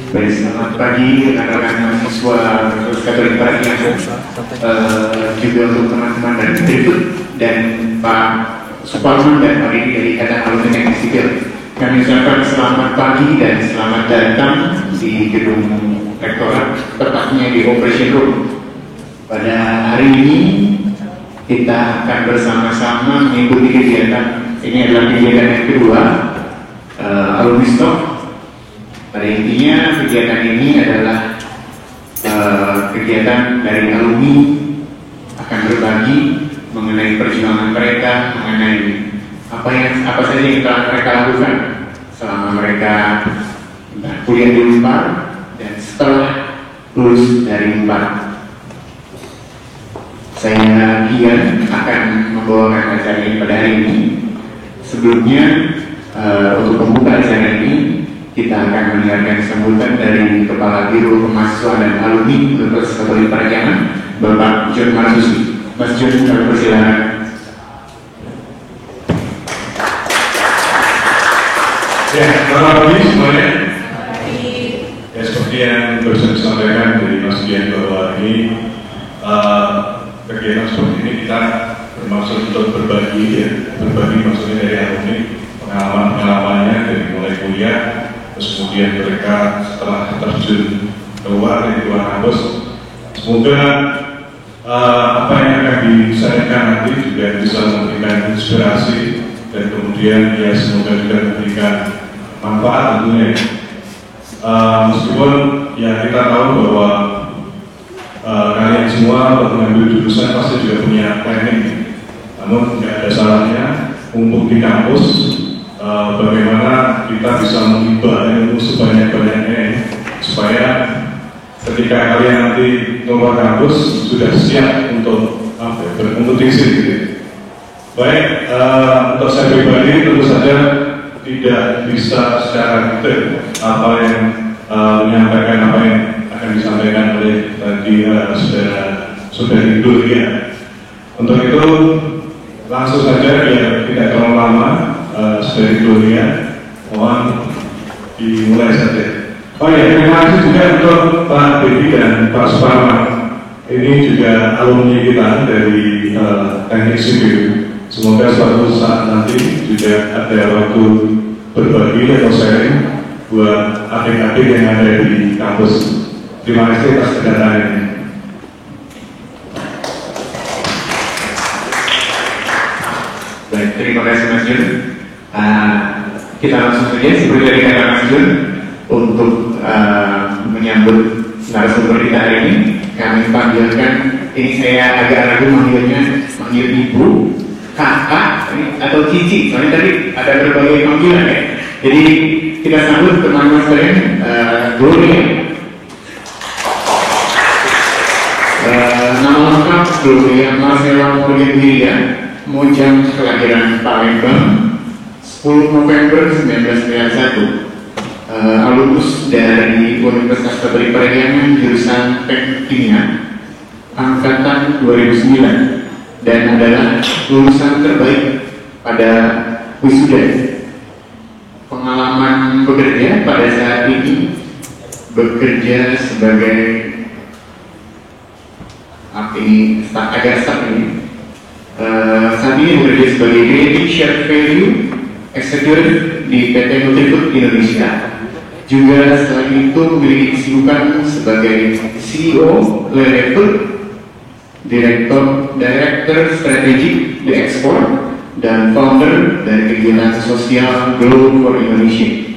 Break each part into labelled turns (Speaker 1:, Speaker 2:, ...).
Speaker 1: Baik, selamat pagi rekan-rekan mahasiswa Universitas Katolik Parahyangan, juga untuk teman-teman dari Tribut dan Pak Suparman dan Pak Didi dari Ikatan Alumni Teknik Sipil. Kami ucapkan selamat pagi dan selamat datang di gedung Rektorat, tepatnya di Operation Room. Pada hari ini kita akan bersama-sama mengikuti kegiatan. Ini adalah kegiatan yang kedua, Alumni Stock. Pada intinya kegiatan ini adalah kegiatan dari alumni akan berbagi mengenai perjuangan mereka, mengenai apa saja yang telah mereka lakukan selama mereka kuliah di Unpar dan setelah lulus dari Unpar. Saya Gian akan membawakan acara ini pada hari ini. Sebelumnya untuk membuka acara ini kita akan mendengarkan sambutan dari Kepala Biro Kemahasiswaan dan Alumni Universitas Katolik Parahyangan, Bapak John Marsusi. Mas John, kami persilakan.
Speaker 2: Ya, selamat pagi semuanya. Ya, seperti yang barusan disampaikan dari Mas Gian bahwa ini kegiatan seperti ini kita bermaksud untuk berbagi maksudnya dari alumni pengalamannya dari mulai kuliah. Terus kemudian mereka setelah terjun keluar dari luar kampus, semoga apa yang akan disampaikan nanti juga bisa memberikan inspirasi dan kemudian ya semoga juga memberikan manfaat tentunya. Meskipun ya kita tahu bahwa kalian semua mengambil jurusan pasti juga punya planning, namun tidak ada salahnya untuk di kampus. Bagaimana kita bisa mengimbau ilmu sebanyak-banyaknya supaya ketika kalian nanti keluar kampus sudah siap untuk berkompetisi gitu. Baik, untuk saya pribadi tentu saja tidak bisa secara detail apa yang menyampaikan apa yang akan disampaikan oleh tadi saudari Gloria. Untuk itu langsung saja ya tidak terlalu lama. Saudari Gloria, mohon dimulai saja. Oh ya, terima kasih juga untuk Pak Didi dan Pak Suparman. Ini juga alumni kita dari Teknik Sipil. Semoga suatu saat nanti juga ada waktu berbagi atau sharing buat adik-adik yang ada di kampus. Terima kasih atas kedatangannya.
Speaker 1: Baik, terima kasih Mas Jun. Kita langsung saja seperti dari kata Mas Jun untuk menyambut narasumber kita hari ini. Kami panggilkan, ini saya agak ragu manggil ibu, kakak, atau cici. Soalnya tadi ada berbagai panggilan ya. Jadi kita sambut teman-teman sekalian, Gloria. Nama lengkap Gloria Marcella Morgendiria, Mojang kelahiran Palembang, 10 November 1991, alumnus dari Universitas Katolik Parahyangan jurusan Teknik Kimia angkatan 2009 dan adalah lulusan terbaik pada wisuda. Pengalaman bekerja pada saat ini bekerja sebagai saat ini bekerja sebagai Creative Shared Value Executive di PT Nutribut Indonesia. Juga selain itu memiliki kesibukan sebagai CEO Level, Director Strategic di Ekspor, dan founder dari kegiatan sosial Glow for Indonesia.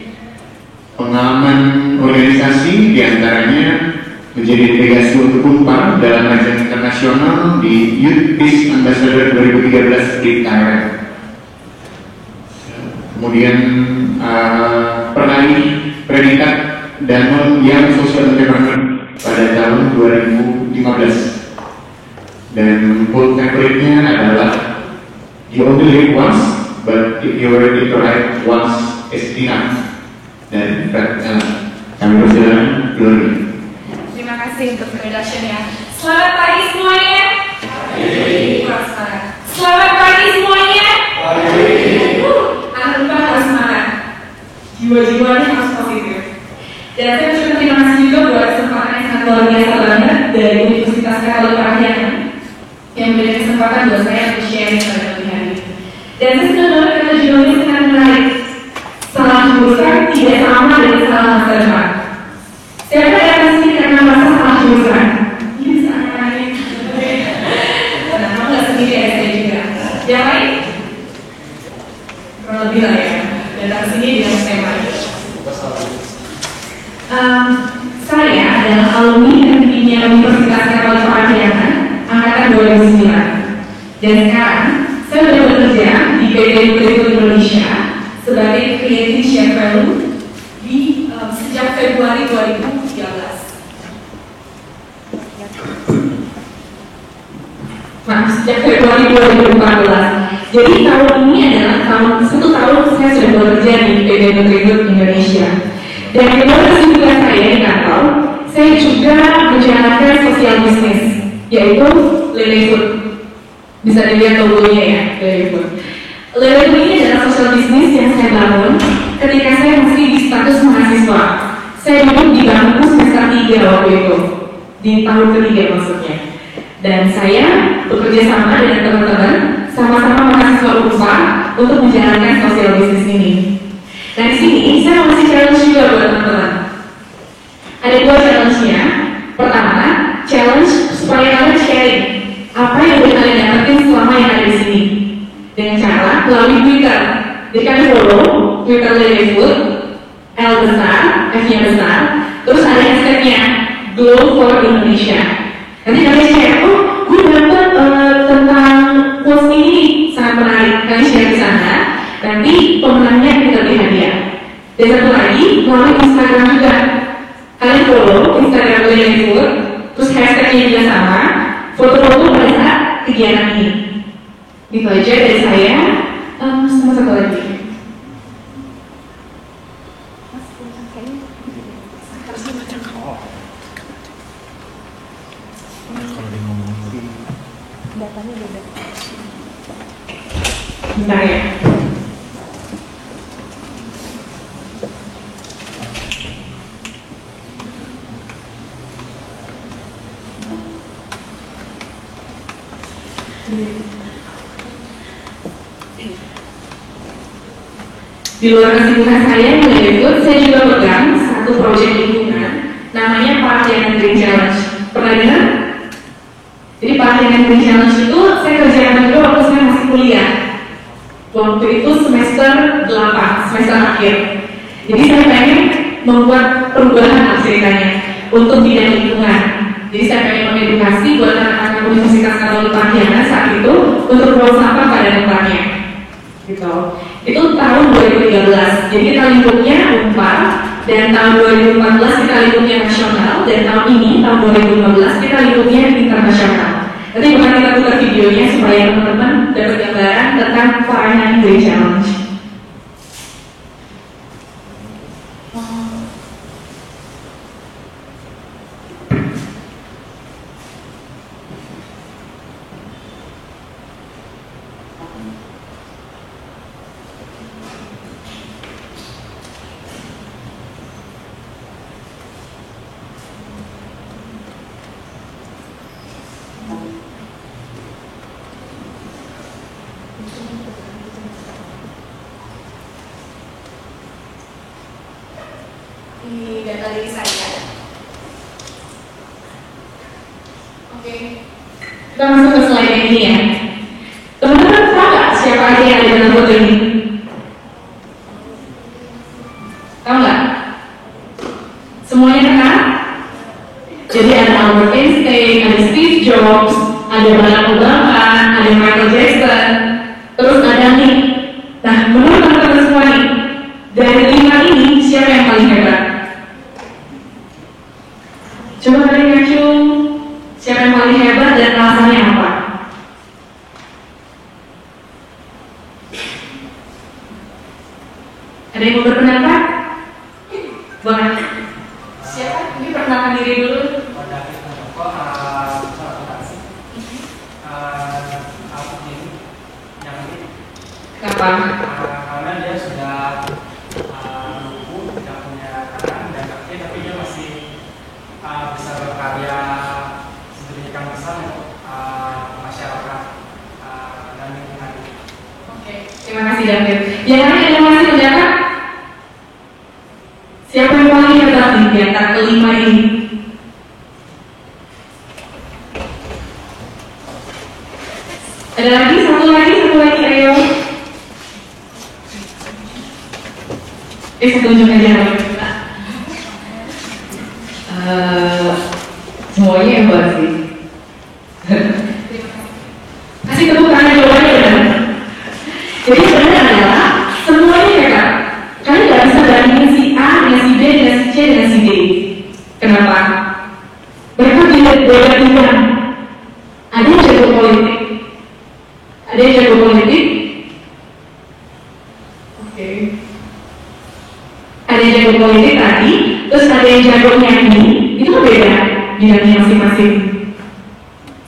Speaker 1: Pengalaman organisasi diantaranya menjadi delegasi untuk Unpar dalam ajang internasional di Youth Peace Ambassador 2013 di Thailand. Kemudian peraih predikat Danone Young Social Entrepreneur pada tahun 2015. Dan goal template-nya adalah you only live once, but if you already tried once, it's enough. Dan kami persilakan Gloria.
Speaker 3: Terima kasih untuk introduction-nya. Selamat pagi semuanya. Selamat pagi semuanya. Harus semangat. Jiwa-jiwanya harus positif. Dan saya Katolik Parahyangan yang memberikan kesempatan buat saya untuk sharing pada pagi hari ini. Dan saya sudah dengar kata judulnya sangat menarik. Salah jurusan tidak sama dengan salah masa depan. Siapa yang akan sendiri karena merasa salah jurusan? Ini bisa anak-anak nah, kamu nggak sendiri ya, saya juga. Yang lain? Kurang lebih lah ya. Datang sini dengan tema. Saya adalah alumni dan kimia Universitas Katolik Parahyangan angkatan 2009. Dan sekarang saya sudah bekerja di PT Nutritur Indonesia sebagai Creative Chef Fellow di sejak Februari 2013. Sejak Februari 2014. Jadi tahun ini adalah satu tahun saya sudah bekerja di PT Nutritur Indonesia. Dan kedua kesibukan saya di kantor, saya juga menjalankan sosial bisnis, yaitu Lele Food. Bisa dilihat logonya ya, Lele Food. Lele Food ini adalah sosial bisnis yang saya bangun ketika saya masih di status mahasiswa. Saya duduk di bangku semester 3 waktu itu, di tahun ketiga maksudnya. Dan saya bekerja sama dengan teman-teman, sama-sama mahasiswa UNPA untuk menjalankan sosial bisnis ini. Nah di sini saya mau kasih challenge juga buat teman-teman. Ada 2 challenge-nya. Pertama, challenge supaya kalian sharing apa yang udah kalian dapetin selama yang ada di sini dengan cara melalui Twitter. Jadi kalian follow Twitter Lele Food, L besar, F-nya besar, terus ada hashtag-nya Glow for Indonesia. Nanti kalian share, oh gue dapet tentang post ini sangat menarik. Kalian share di sana. Nanti pemenangnya kita beri hadiah. Dan satu lagi, melalui Instagram juga. Kalian follow Instagram Lele Food, terus hashtagnya juga sama, foto-foto pada saat kegiatan ini. Itu aja dari saya. Sama satu lagi.
Speaker 4: Datanya beda.
Speaker 3: Bentar ya. Di luar kesibukan saya Lele Food, saya juga pegang satu proyek lingkungan namanya Parahyangan Green Challenge. Pernah dengar? Jadi Parahyangan Green Challenge itu saya kerjakan juga waktu saya masih kuliah. Waktu itu semester 8, semester akhir. Jadi saya pengen membuat perubahan ceritanya untuk bidang lingkungan. Jadi saya pengen mengedukasi buat anak-anak Universitas Katolik Parahyangan saat itu untuk buang sampah pada tempatnya. Gitu. Itu tahun 2013. Jadi kita lingkupnya UNPAD, dan tahun 2014 kita lingkupnya nasional, dan tahun ini tahun 2015 kita lingkupnya internasional. Nanti bakal kita putar videonya supaya teman-teman dapat gambaran tentang Parahyangan Green Challenge. Ini data dari saya. Oke. Kita masuk ke slide ini ya. Teman-teman tahu nggak siapa aja yang ada dalam foto ini? Tahu nggak? Semuanya kenal? Jadi ada Albert Einstein, ada Steve Jobs, ada Barack Obama, ada Michael Jackson, terus ada nih. Nah, menurut teman-teman semua nih, dari 5 ini siapa yang paling hebat? Coba kalian ngacu siapa yang paling hebat dan alasannya apa? Ada yang mau berpendapat? Boleh. Siapa? Ini perkenalkan diri dulu. Kenapa?
Speaker 4: Karena dia sudah lumpuh, tidak punya tangan dan kaki, tapi dia masih bisa berkarya sedemikian besar untuk masyarakat dan lingkungan.
Speaker 3: Oke, terima kasih David. Yang lain ada masih mendapat? Siapa yang paling hebat nih di antara kelima ini? Ada lagi, satu lagi, ayo. Saya tunjuk aja. Semuanya hebat sih. Kasih tepuk tangan jawabannya benar. Jadi sebenarnya adalah semuanya hebat. Kalian nggak bisa bandingin si A dengan si B dengan si C dengan si D. Kenapa? Mereka beda bidang. Ada yang jago politik. Ada yang jago politik. Oke. Ada yang jago politik tadi, terus ada yang jago nyanyi. Itu kan beda bidangnya masing-masing.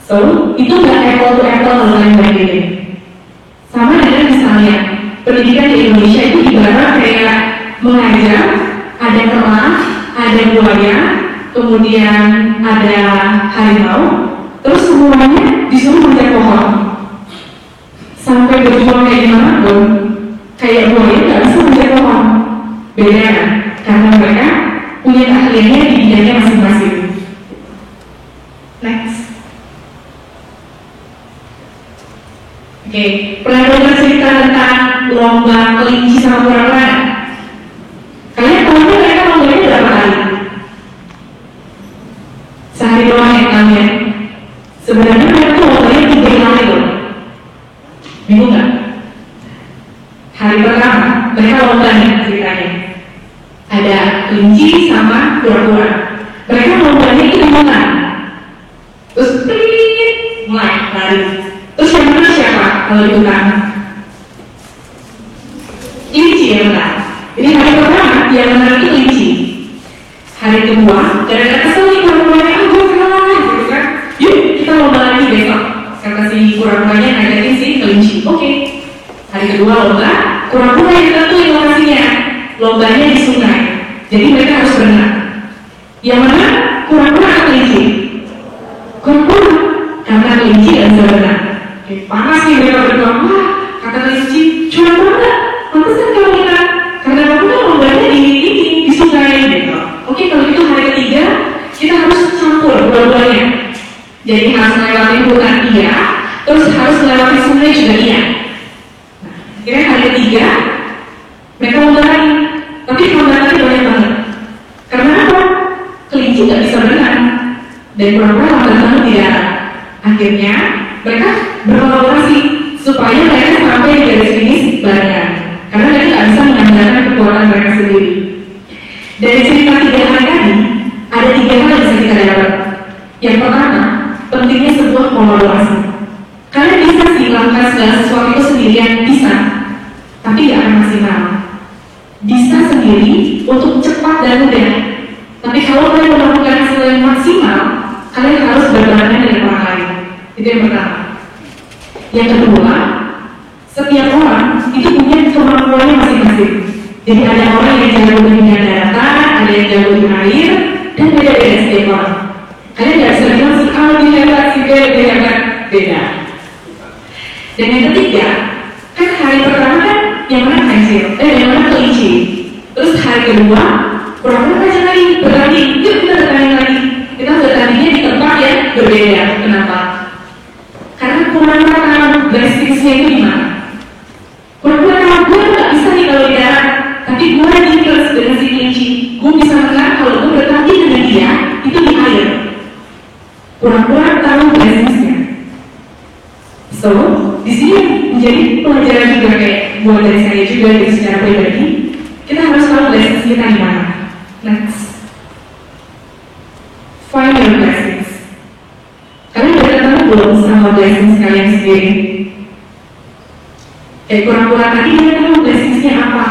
Speaker 3: So, itu nggak apple to apple kalau kalian bandingin. Sama dengan misalnya pendidikan di Indonesia itu ibarat kayak mengajar, ada kelas, ada buaya, kemudian ada harimau, terus semuanya disuruh manjat pohon. Sampai berjuang kayak gimana pun, kayak buaya nggak bisa manjat pohon. Beda kan? Karena mereka punya keahliannya di bidangnya masing-masing. Next. Oke, pernah dengar cerita tentang lomba kelinci sama kura-kura? Kalian tahu nggak mereka lombanya berapa kali? Sehari doang ya kalian. Sebenarnya mereka tuh lombanya 3 kali loh. Bingung nggak? Hari pertama mereka lombanya ceritanya. Ada kelinci sama kura-kura. Mereka lombanya itu mulai. Terus mulai lari. Terus yang menang siapa kalau ikutan? Kelinci yang menang. Jadi hari pertama yang menang itu kelinci. Hari kedua, gara-gara kesel nih kura-kuranya, gue kalah gitu kan. Yuk kita lomba lagi besok. Kata si kura-kuranya ngajakin si kelinci. Oke. Hari kedua lomba, kura-kura yang tentuin lokasinya. Lombanya di sungai. Jadi mereka harus berenang. Yang mana kura-kura atau kelinci? Kura-kura. Karena kelinci gak bisa berenang. Oke, panas nih mereka berdua. Wah, kata kelinci, curang banget. Pantesan kalau kita, karena kamu kan lombanya di sungai gitu. Oke, kalau itu hari ketiga, kita harus campur dua-duanya. Jadi harus melewati hutan iya, terus harus melewati sungai juga iya. Nah, kira hari ketiga, mereka lomba lagi. Tapi lomba lagi banyak banget. Karena apa? Kelinci gak bisa berenang. Dan kura-kura lambat banget di darat. Akhirnya, mereka berkolaborasi supaya mereka sampai di garis finish barengan. Karena mereka nggak bisa mengandalkan kekuatan mereka sendiri. Dari cerita 3 hari tadi, ada 3 hal yang bisa kita dapat. Yang pertama, pentingnya sebuah kolaborasi. Kalian bisa sih melakukan segala sesuatu itu sendirian, bisa, tapi nggak akan maksimal. Bisa sendiri untuk cepat dan mudah. Tapi kalau kalian melakukan hasil yang maksimal, kalian harus berbarengan dengan orang lain. Itu yang pertama. Yang kedua, setiap orang itu punya kemampuannya masing-masing. Jadi ada orang yang jago dengan daratan, ada yang jago di air, dan beda-beda setiap orang. Kalian nggak bisa bilang si A lebih hebat, si B lebih hebat, beda. Dan yang ketiga, kan hari pertama kan yang mana kelinci. Terus hari kedua, kurang-kurang aja lagi, bertanding. Yuk kita bertanding lagi. Kita bertandingnya di tempat yang berbeda. Kenapa? Karena kurang-kurang tahu basicsnya itu di mana. Kurang-kurang tahu gue nggak bisa nih kalau di darat, tapi gue di kelas dengan si kelinci. Gue bisa menang kalau gue bertanding dengan dia itu di air. Kurang-kurang tahu basicsnya. So, di sini menjadi pelajaran juga kayak buat dari saya juga dari secara pribadi. Kita harus tahu basics kita di mana. Next, find your blessings. Kalian udah ketemu belum sama blessings kalian sendiri? Kayak kurang-kurang tadi dia tahu blessingsnya apa.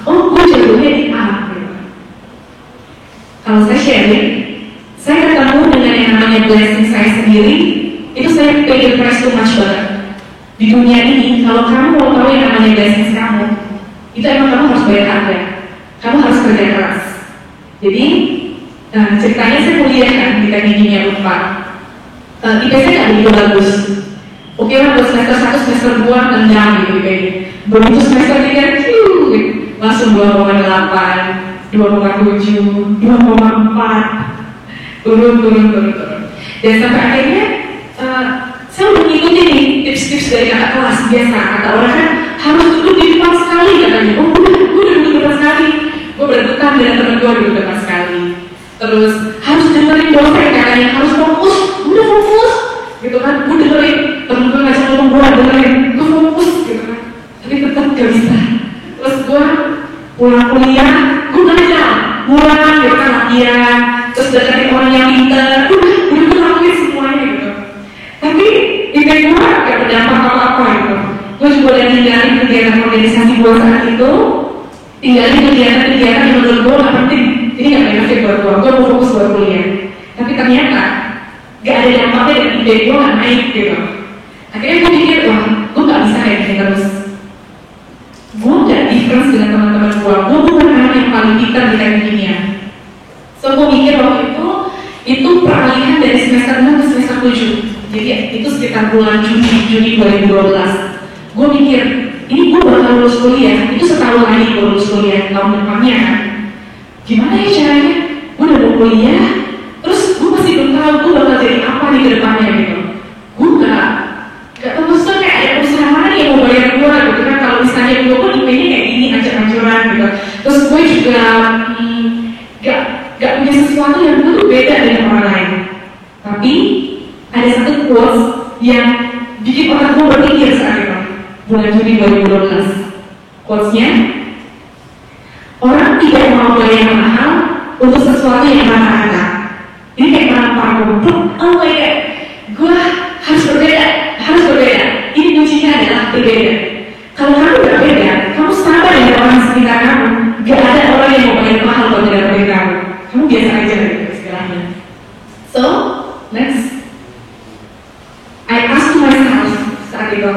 Speaker 3: Oh, gue jagonya di A. Kalau saya sharing, saya ketemu dengan yang namanya blessing saya sendiri. Itu saya pikir press too much banget. Di dunia ini, kalau kamu mau tahu yang namanya blessings kamu, itu emang kamu harus bayar harga. Kamu harus kerja keras. Jadi, ceritanya saya kuliah kan di teknik kimia 4. IP saya nggak begitu bagus. Oke lah, buat semester 1, semester 2 tendang gitu kayaknya. Begitu semester 3, langsung 2,8, 2,7, 2,4, turun. Dan sampai akhirnya saya udah ngikutin nih tips-tips dari kakak kelas biasa. Kata orang kan harus duduk di depan sekali katanya. Oh gue udah duduk di depan sekali. Gue berdekat dengan temen gue di depan sekali. Terus harus dengerin dosen katanya, harus fokus. Udah fokus gitu kan, gue dengerin. Temen gue ngajak ngomong, gue dengerin, gue fokus gitu kan. Tapi tetap gak bisa. Terus gue pulang kuliah, gue ngajak pulang gitu kan latihan. Terus deketin orang yang pintar, udah ngelakuin semuanya gitu. Tapi ide gue gak berdampak apa-apa gitu. Gue juga udah tinggalin kegiatan organisasi gue saat itu, tinggalin kegiatan-kegiatan yang menurut gue gak penting. Ini gak benefit buat gue mau fokus buat kuliah. Tapi ternyata gak ada dampaknya dan ide gue gak naik gitu. Akhirnya gue pikir, wah gue gak bisa kayak gini terus. Gue gak difference dengan teman-teman gue bukan anak yang paling pintar di teknik kimia. So gue mikir waktu itu peralihan dari semester 6 ke semester 7. Jadi itu sekitar bulan Juni 2012. Gue mikir, ini gue bakal lulus kuliah, itu setahun lagi gue lulus kuliah tahun depannya kan. Gimana ya caranya? Gue udah mau kuliah, terus gue masih belum tahu gue bakal jadi apa nih ke depannya gitu. Gue gak tahu kayak ada usaha mana yang mau bayar gue gitu kan. Kalau misalnya gue pun IP-nya kayak gini, ancur-ancuran gitu. Terus gue juga gak punya sesuatu yang betul beda dengan orang lain. Tapi ada satu quotes yang bikin otak gue berpikir saat itu, bulan Juni 2012. Quotesnya, orang tidak mau bayar mahal untuk sesuatu yang rata-rata. Ini kayak parfum. Oh my god, gue harus berbeda. Ini kuncinya adalah berbeda. Kalau kamu gak beda, kamu sama dengan orang sekitar kamu. Gak ada orang yang mau bayar mahal buat dapetin kamu. Kamu biasa aja gitu istilahnya. So, next, I ask myself saat itu,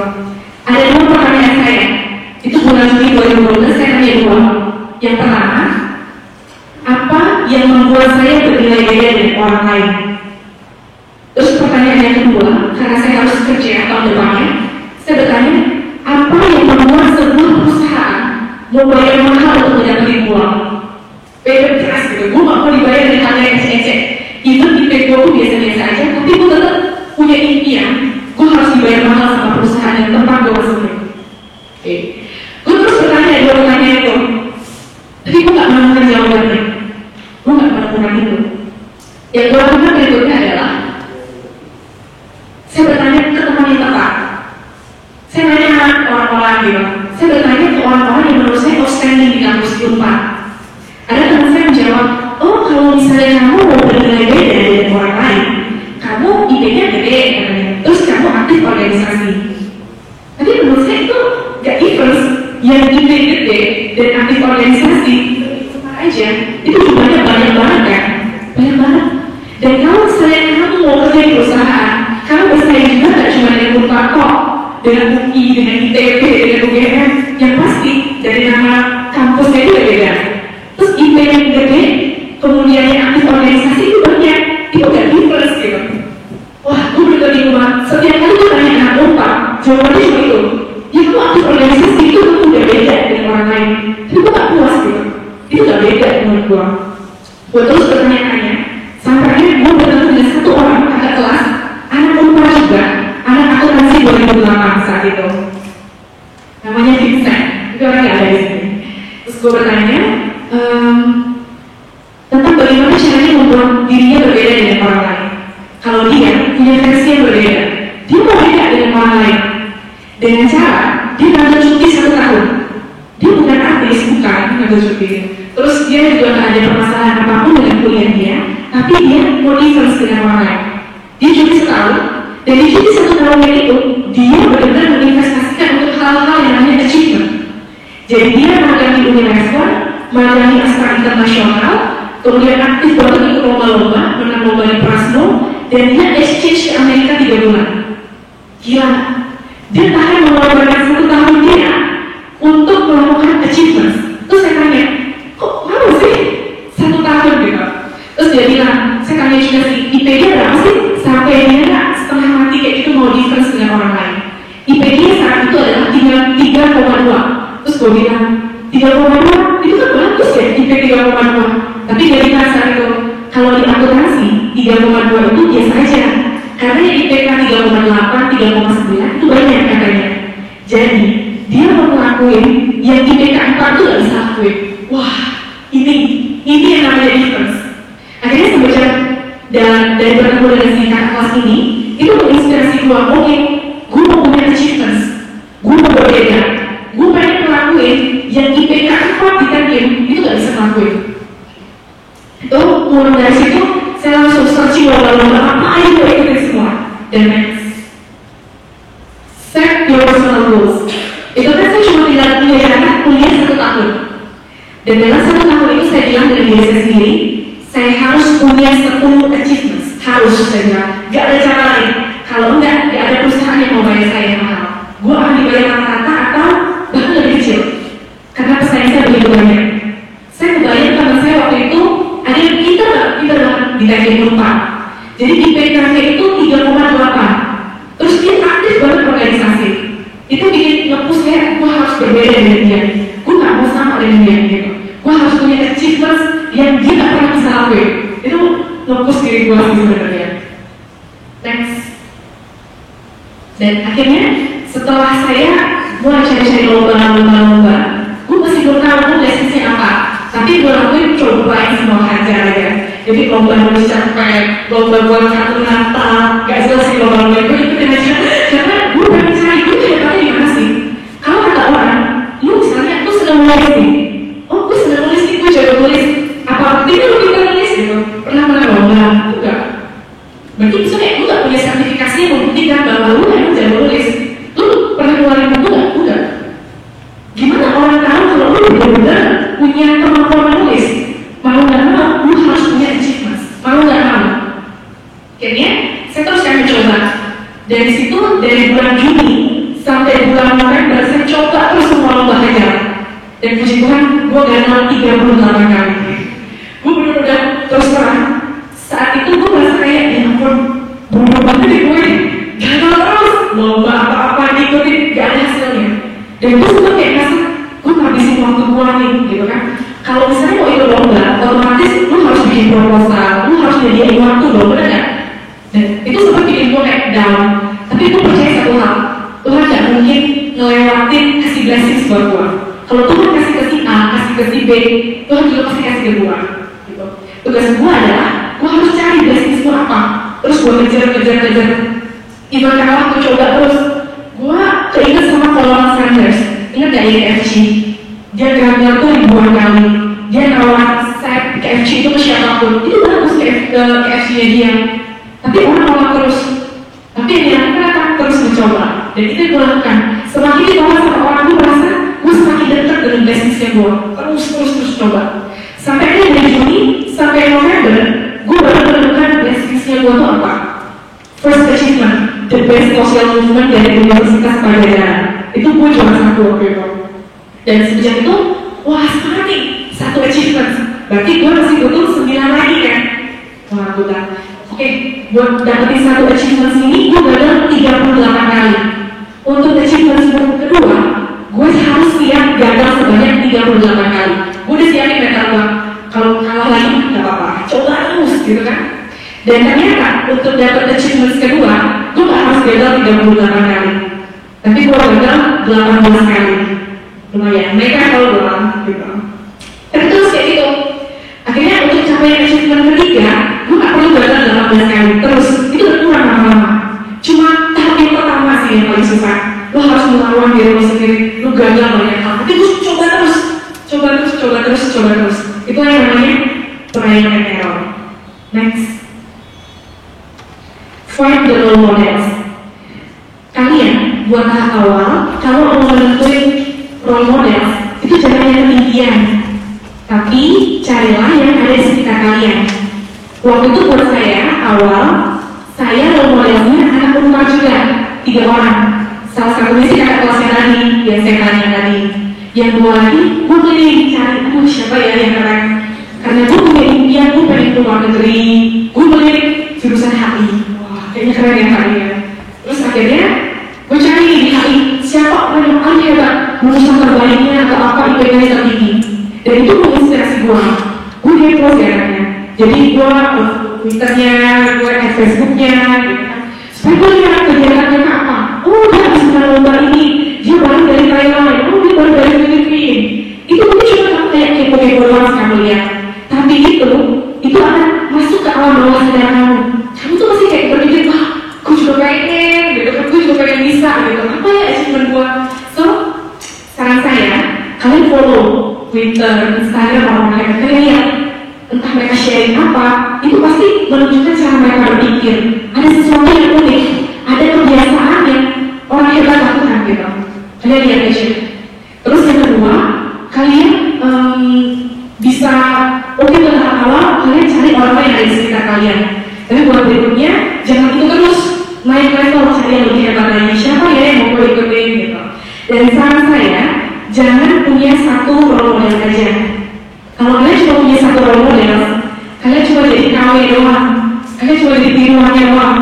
Speaker 3: ada dua pertanyaan saya. Itu bulan Juni 2012 saya tanya dua. Yang pertama, apa yang membuat saya bernilai beda dari orang lain? Terus pertanyaan yang kedua, karena saya harus kerja tahun depannya, saya bertanya, apa yang membuat sebuah perusahaan membayar mahal untuk mendapatkan uang? Beda keras gitu, gue gak mau dibayar dengan hal yang ecek-ecek. Even IP gue pun biasa-biasa aja, tapi gue tetap punya impian. Gue harus dibayar mahal sama perusahaan yang tempat gue masukin. Oke. Gue terus bertanya dua pertanyaan itu, tapi gue gak menemukan jawabannya. Gue gak menemukan itu. Yang gue lakukan berikutnya adalah saya bertanya ke teman yang tepat. Saya nanya sama orang-orang gitu. Saya bertanya ke orang-orang yang menurut saya outstanding di kampus Unpad. Ada teman saya menjawab, oh kalau misalnya kamu mau bernilai beda dari orang lain, kamu IP-nya gede, terus kamu aktif organisasi. Tapi menurut saya itu gak difference. Yang IP gede dan aktif organisasi itu sama aja. Itu jumlahnya banyak banget kan? Banyak banget. Dan kalau misalnya kamu mau kerja di perusahaan, kamu bersaing juga gak cuma dengan Unpad kok, dengan UI, dengan ITB, dengan UGM, yang pasti dari nama kampusnya itu beda. Terus IP yang gede, kemudian yang aktif organisasi itu banyak, itu gak difference gitu. Wah, gue bener di rumah, setiap kali gue tanya anak Unpad, jawabannya cuma itu. Ya kamu aktif organisasi itu kamu udah beda dari orang lain. Tapi gue gak puas gitu, itu gak beda menurut gue. Gue terus bertanya-tanya, sampai akhirnya gue bertemu dengan satu orang kakak kelas, anak Unpad juga, anak akuntansi 2008 saat itu. Namanya Vincent, itu orang gak ada di sini. Terus gue bertanya, tentang bagaimana caranya membuat dirinya berbeda dengan orang lain. Kalau dia punya versi yang berbeda, dia mau beda dengan orang lain. Dengan cara, dia ngambil cuti 1 tahun. Dia bukan artis, bukan ngambil cuti. Terus dia juga gak ada permasalahan apapun dengan kuliah dia, tapi dia mau difference dengan orang lain. Dia cuti 1 tahun, dan di cuti 1 tahun itu, dia benar-benar menginvestasikan untuk hal-hal yang namanya achievement. Jadi dia magang di Unilever, magang di Astra Internasional, kemudian aktif banget ikut lomba-lomba, menang lomba di Prasmo, dan dia exchange ke Amerika 3 bulan. Gila, dia tahan mengorbankan 1 tahun dia untuk melakukan achievements. Terus saya tanya, kok lama sih 1 tahun gitu? Terus dia bilang, saya tanya juga sih, IP dia berapa sih? Sampai dia nggak mau difference dengan orang lain. IP dia saat itu adalah 3,2. Terus gue bilang 3,2 itu kan bagus ya, IP 3,2. Tapi dari masa itu kalau di akuntansi 3,2 itu biasa aja. Karena IPK 3,8, 3,9 itu banyak katanya. Jadi dia mau ngelakuin yang IPK 4 itu gak bisa lakuin. Wah, ini yang namanya difference. Akhirnya semenjak dari bertemu dengan si kakak kelas ini, itu menginspirasi gue, oke, gue mau punya achievements, gue mau berbeda, gue pengen ngelakuin yang IPK 4 di kantin itu gak bisa ngelakuin. Itu mulai dari situ saya langsung searching lomba-lomba apa aja gue ikutin semua. Dan next, set your personal goals. Itu kan saya cuma tinggal menjalankan kuliah 1 tahun. Dan dalam 1 tahun itu saya bilang dari diri saya sendiri, saya harus punya 10 achievements. Harus saya bilang, gak ada cara lain. Kalau enggak, gak ada perusahaan yang mau bayar saya yang mahal. Gue akan dibayar rata-rata atau bahkan lebih kecil. Karena pesaing saya begitu banyak. Saya kebayang teman saya waktu itu ada yang pintar banget di teknik lupa. Jadi di PKK itu 3,8. Terus dia aktif banget organisasi. Itu bikin nge-push saya, gue harus berbeda dari dia. Gue gak mau sama dengan dia gitu. Gue harus punya achievements yang dia gak pernah bisa lakuin. Itu nge-push diri gue sih sebenarnya. Next. Dan akhirnya setelah saya mulai cari-cari lomba, gue masih belum tahu gue destinasi apa. Tapi gue lakuin cobain semua hajar aja. Jadi lomba nulis cerpen, lomba buat kartu Natal, gak jelas sih lomba-lomba gue ikutin aja. Karena gue pengen cari, gue hebatnya di mana sih? Kalau kata orang, lu misalnya, lu sedang nulis nih. Oh, gue sedang nulis nih, gue jago nulis. Apa artinya lu bisa nulis gitu? Pernah menang lomba? Enggak. Berarti misalnya lu gak punya sertifikasi yang membuktikan bahwa lu emang jago nulis. Lu pernah keluarin buku gak? Enggak. Gimana orang tahu kalau lu benar-benar punya kemampuan menulis? Mau nggak mau, lu harus punya achievements. Mau nggak mau? Akhirnya, saya terus kami coba. Dari situ, dari bulan Juni sampai bulan November, saya coba terus semua lomba hajar. Dan puji Tuhan, gue gagal 38 kali. Gue benar-benar terus terang. Saat itu gue merasa kayak, ya ampun, berubah banget nih gue. Gagal terus, lomba apa-apa diikutin, gak ada hasilnya. Dan gue sempat kayak ngerasa, gue ngabisin waktu gue nih, gitu kan. Kalau misalnya mau ikut lomba, otomatis lu harus bikin proposal, lu harus nyediain waktu dong, bener gak? Dan itu sempat bikin gue kayak down. Tapi gue percaya satu hal, Tuhan gak mungkin ngelewatin kasih blessings buat gue. Kalau Tuhan kasih ke si A, kasih ke si B, Tuhan juga pasti kasih ke gue. Gitu. Tugas gue adalah, gue harus cari blessings gue apa. Terus gue kejar. Ibarat kata waktu coba terus, gue keinget sama Colonel Sanders. Ingat gak IFC? Dia gagal tuh ribuan kali. Dia nawarin set KFC itu ke siapapun. Itu bagus KFC-nya dia. Tapi orang nolak terus. Tapi dia kenapa terus mencoba. Dan itu gue lakukan. Semakin ditolak sama orang, gue merasa gue semakin dekat dengan bisnisnya gue. Terus coba. Sampai dari Juni sampai November, gue baru menemukan bisnisnya gue tuh apa. First achievement, the best social movement dari Universitas Pajajaran. Itu gue juara 1 waktu itu. Dan sejak itu, wah semangat nih, 1 achievement. Berarti gue masih butuh 9 lagi kan? Wah, bukan. Oke, buat dapetin 1 achievement ini, gue gagal 38 kali. Untuk achievement kedua, gue harus siap gagal sebanyak 38 kali. Gue udah siapin mental gue. Kalau kalah lagi, gak apa-apa. Coba terus, gitu kan? Dan ternyata, untuk dapet achievement kedua, gue gak harus gagal 38 kali. Tapi gue gagal 18 kali. Lumayan, mereka tahu doang gitu. Tapi terus kayak gitu. Akhirnya untuk capai achievement ketiga, gue gak perlu gagal 18 kali. Terus, itu berkurang lama-lama. Cuma tahap yang pertama sih yang paling susah. Lo harus melawan diri lo sendiri. Lo gagal banyak hal. Tapi gue coba terus. Itu yang namanya trial and error. Next. Find the role models. Kalian buat tahap awal, kalau mau menentuin role model itu jangan yang ketinggian, tapi carilah yang ada di sekitar kalian. Waktu itu buat saya awal, saya role modelnya anak Unpar juga, 3 orang. Salah satunya sih kakak kelasnya tadi, yang saya tanya tadi. Yang 2 lagi, gue keliling cari, siapa ya yang keren. Karena gue punya impian, gue pengen keluar negeri. Gue keliling jurusan HI. Wah, kayaknya keren ya kalian. Terus akhirnya IPK-nya tertinggi. Dan itu menginspirasi gue kepo sekarangnya. Jadi gue Twitternya, gue Facebooknya, gitu kan. Supaya gue lihat kegiatannya apa. Oh, dia habis menang lomba ini, dia baru dari Thailand, oh dia baru dari Filipina. Itu mungkin cuma kamu kayak kepo-kepo doang kamu lihat. Tapi itu akan masuk ke alam bawah sadar kamu. Kamu tuh masih kayak berpikir, wah, gue juga pengen, gitu kan, gue juga pengen bisa, gitu. Apa ya achievement gue? So, saran saya, kalian follow Twitter, Instagram, orang-orang kalian lihat, entah mereka sharing apa, itu pasti menunjukkan cara mereka berpikir. Ada sesuatu yang unik, ada kebiasaan yang orang hebat lakukan, gitu. Kalian lihat aja. Terus yang kedua, kalian bisa, oke ke tahap awal, kalian cari orang-orang yang ada di sekitar kalian. Tapi buat berikutnya, jangan itu terus naik level, cari yang lebih hebat lagi. Siapa ya yang mau ikutin, gitu. Dan saran saya, jangan punya satu role model aja. Kalau kalian cuma punya satu role model, kalian cuma jadi KW doang, kalian cuma jadi tiruannya doang.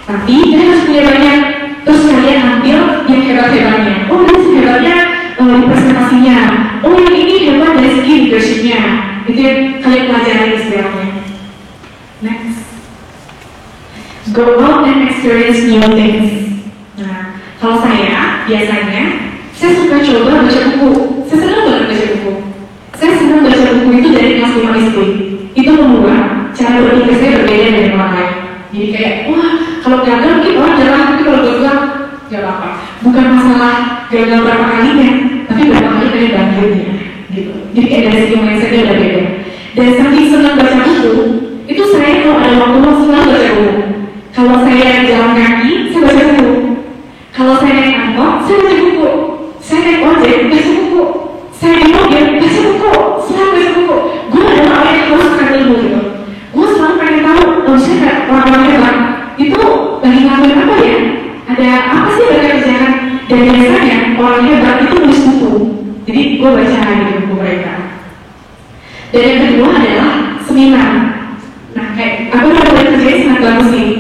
Speaker 3: Tapi kalian harus punya banyak. Terus kalian ambil yang hebat-hebatnya. Oh, ini hebatnya di presentasinya. Oh, yang ini hebat dari segi leadership-nya. Itu yang kalian pelajari istilahnya. Next, go out and experience new things. Nah, kalau saya biasanya saya suka coba baca buku. Saya senang banget baca buku. Saya senang baca buku itu dari kelas 5 SD. Itu membuat cara berpikir saya berbeda dari orang lain. Jadi kayak, wah, kalau gagal mungkin orang jalan, tapi kalau gagal, gak apa-apa. Bukan masalah gagal berapa kalinya, tapi berapa kali kalian bangkitnya. Gitu. Jadi kayak dari segi mindsetnya udah beda. Dan saking senang baca buku, itu saya kalau ada waktu selalu baca buku. Kalau saya jalan kaki, saya baca buku. Kalau saya naik angkot, saya baca buku. Saya naik ojek, baca buku. Saya di mobil, baca buku. Selalu baca buku. Gue adalah orang yang harus suka ilmu gitu. Gue selalu pengen tahu, saya orang-orang hebat itu lagi ngelakuin apa ya? Ada apa sih mereka kerjakan? Dan biasanya orang hebat itu nulis buku. Jadi gue baca di buku mereka. Dan yang kedua adalah seminar. Nah, kayak aku udah mulai kerjanya sangat bagus nih.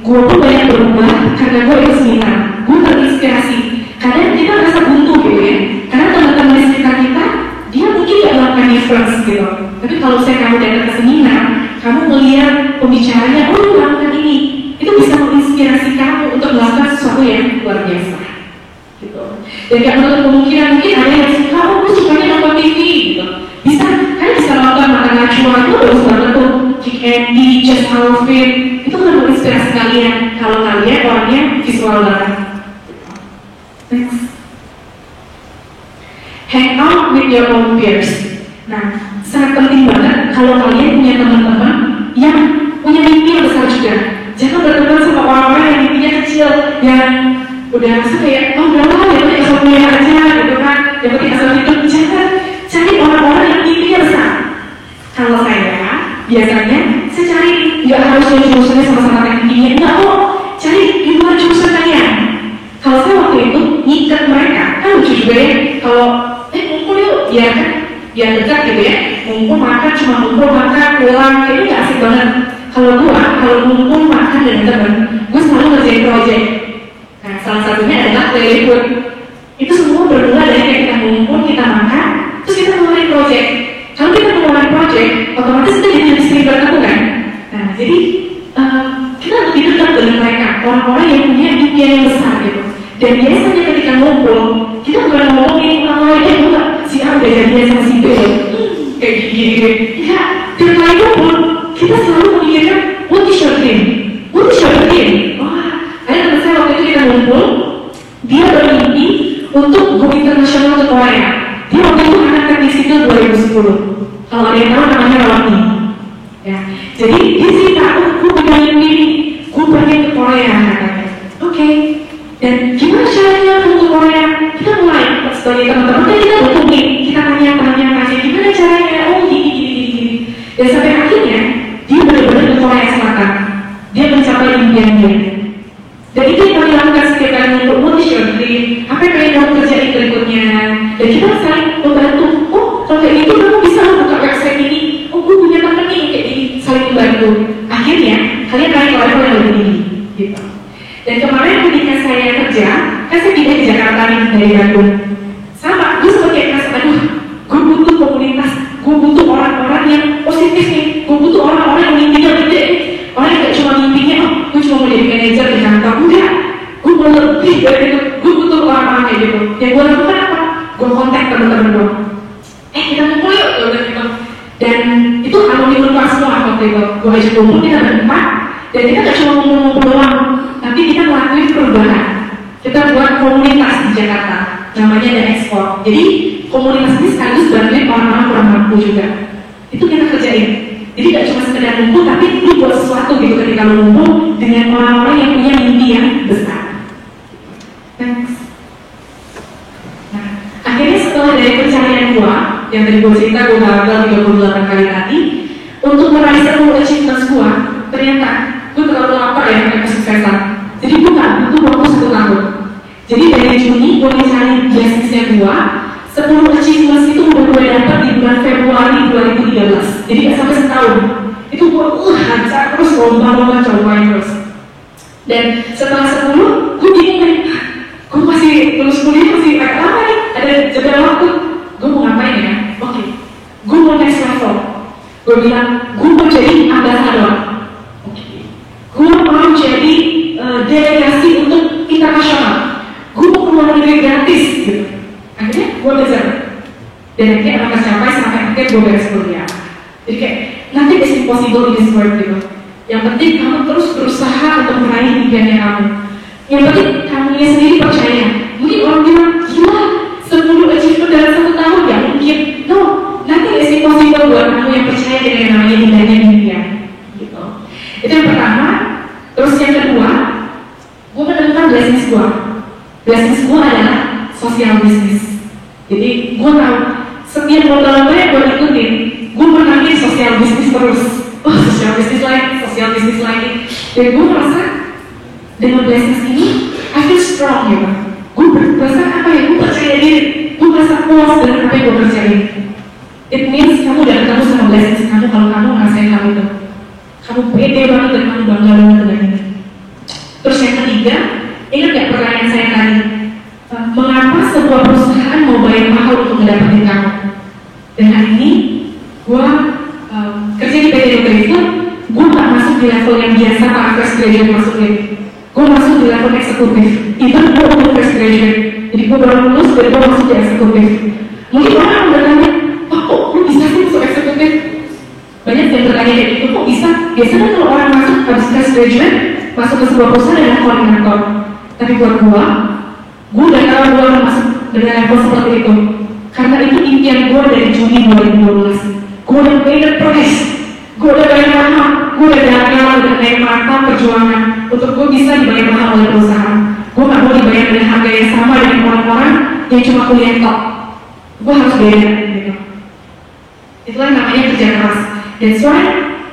Speaker 3: Gue pun banyak berubah karena gue ikut seminar. Gue terinspirasi. Kadang kita merasa buntu gitu ya. Karena teman-teman di sekitar kita, dia mungkin gak melakukan difference gitu. Tapi kalau kamu datang ke seminar, kamu melihat pembicaranya, oh dia melakukan ini. Itu bisa menginspirasi kamu untuk melakukan sesuatu yang luar biasa. Gitu. Dan gak menutup kemungkinan mungkin ada yang suka, oh gue sukanya nonton TV gitu. Bisa, kalian bisa nonton Mata Najwa, itu bagus banget tuh. Kick Andy, Just Alvin, itu kan menginspirasi kalian. Kalau kalian orangnya visual banget. Next. Hang out with your own peers. Nah, sangat penting banget kalau kalian punya teman-teman yang punya mimpi yang besar juga. Jangan berteman sama orang-orang yang mimpinya kecil, yang udah rasa kayak, oh udah lah, yang penting asal punya aja, gitu kan, yang penting asal hidup. Jangan cari orang-orang yang mimpinya besar. Kalau saya, biasanya saya cari, nggak harus jurusannya sama-sama tekniknya, enggak kok, cari di luar jurusan kalian. Kalau saya waktu itu ngikat mereka, kan lucu juga ya, kalau ngumpul yuk, ya kan, ya dekat gitu ya, ngumpul makan, cuma ngumpul makan, pulang, ini gak asik banget. Kalau ngumpul makan dan temen, gue selalu ngerjain project. Nah, salah satunya adalah Lilliput. Itu semua bermula dari kayak kita ngumpul, kita makan, terus kita ngeluarin project. Kalau kita ngeluarin project, otomatis kita jadi distributor aku kan. Nah, jadi kita lebih dekat dengan mereka, orang-orang yang punya impian yang besar gitu. Dan biasanya ketika ngumpul, kita bukan ngomongin orang lain, enggak si A udah jadian sama si B, kayak gini-gini. Ya, tiap kali ngumpul, kita selalu memikirkan, what is your dream? What is your dream? Wah, ada teman saya waktu itu kita ngumpul, dia bermimpi untuk go internasional ke Korea. Dia waktu itu akan teknik sipil 2010. Kalau ada yang tahu namanya Rawani. Ya, jadi dia cerita, gue punya mimpi, gue pengen ke Korea katanya. Oke. Dan gimana caranya untuk Korea? Kita mulai sebagai teman-teman kan kita bertemu, kita tanya gimana caranya? Oh gini. Dan sampai akhirnya dia benar-benar ke Korea Selatan. Dia mencapai impiannya. Dan itu yang kami lakukan setiap kali untuk what is your dream? Apa yang kalian mau kerjain berikutnya? Dan kita saling membantu. Oh kalau kayak gitu kamu bisa buka website ini. Oh gue punya teman nih kayak gini, saling membantu. Akhirnya kalian naik ke level yang lebih tinggi. Gitu. Dan kemarin ketika saya kerja, kan saya pindah ke Jakarta nih dari Bandung. Sama, gue sempat kayak ngerasa, aduh, gue lebih dari itu. Gue butuh orang-orang kayak gitu. Yang gue lakukan apa? Gue kontak teman-teman gue. Kita ngumpul yuk, gitu. Dan itu alumni Unpar semua waktu itu. Gue ajak kumpul, kita berempat. Dan kita gak cuma ngumpul doang, tapi kita ngelakuin perubahan. Kita buat komunitas di Jakarta, namanya The Export. Jadi komunitas ini sekaligus bantuin orang-orang kurang mampu juga. Itu kita kerjain. Jadi gak cuma sekedar ngumpul, tapi lu buat sesuatu gitu ketika lu ngumpul dengan orang-orang yang punya mimpi yang besar. Thanks. Nah, akhirnya setelah dari pencarian gua, yang tadi gua cerita gua gagal 38 kali tadi, untuk meraih 10 achievements gua, ternyata gua terlalu lapar ya dengan kesuksesan. Jadi gua gak butuh waktu 1 tahun. Jadi dari Juni gua mencari bisnisnya gua, 10 achievements itu udah gue dapat di bulan Februari 2013. Jadi gak sampai setahun. Itu gue hajar terus, lomba-lomba, cobain terus. Dan setelah 10, gue bingung nih, gue masih lulus kuliah masih agak lama nih, ada jeda waktu. Gue mau ngapain ya? Oke, gue mau next level. Gue bilang, gue mau jadi ambasador. Gue mau jadi delegasi untuk internasional. Gue mau keluar negeri gratis gitu. Akhirnya gue kejar. Dan akhirnya akan tercapai sampai akhirnya gue beres kuliah. Jadi kayak, nothing is impossible in this world gitu. Yang penting kamu terus berusaha untuk meraih impiannya kamu. Yang penting kamu sendiri percaya. Mungkin orang bilang, gila, 10 achievement dalam 1 tahun ya mungkin. No, nothing is impossible buat kamu yang percaya dengan yang namanya indahnya impian. Gitu. Itu yang pertama. Terus yang kedua, gue menemukan bisnis gue. Bisnis gue adalah sosial bisnis. Jadi gue tahu setiap lomba-lomba yang gue ikutin, gue menangin sosial bisnis terus. Sosial bisnis lagi. Dan gue merasa dengan bisnis ini, I feel strong gitu. Gue merasa apa ya? Gue percaya diri. Gue merasa puas dengan apa yang gue kerjain. It means kamu udah ketemu sama bisnis kamu kalau kamu ngerasain hal itu. Kamu pede banget dan kamu bangga banget dengan ini. Terus yang ketiga, ingat gak pertanyaan saya tadi? Mengapa sebuah perusahaan mau bayar mahal untuk mendapatkan kamu? Dan hari ini, gue kerja di PT Nutrison, gue gak masuk di level yang biasa para fresh graduate masukin. Gue masuk di level eksekutif. Even gue untuk fresh graduate. Jadi gue baru lulus dan gue masuk di eksekutif. Mungkin orang bertanya, kok lu bisa sih masuk eksekutif? Banyak yang bertanya kayak gitu, kok bisa? Biasanya kalau orang masuk habis fresh graduate, masuk ke sebuah perusahaan adalah koordinator. Tapi buat gue udah tahu gue masuk dengan level seperti itu. Karena itu impian gue dari Juni 2012. Gue udah pay the price. Gue udah bayar mahal. Gue udah gagal dengan naik mata perjuangan untuk gue bisa dibayar mahal oleh perusahaan. Gue gak mau dibayar dengan harga yang sama dengan orang-orang yang cuma kuliah top. Gue harus beda gitu. Itulah namanya kerja keras. That's why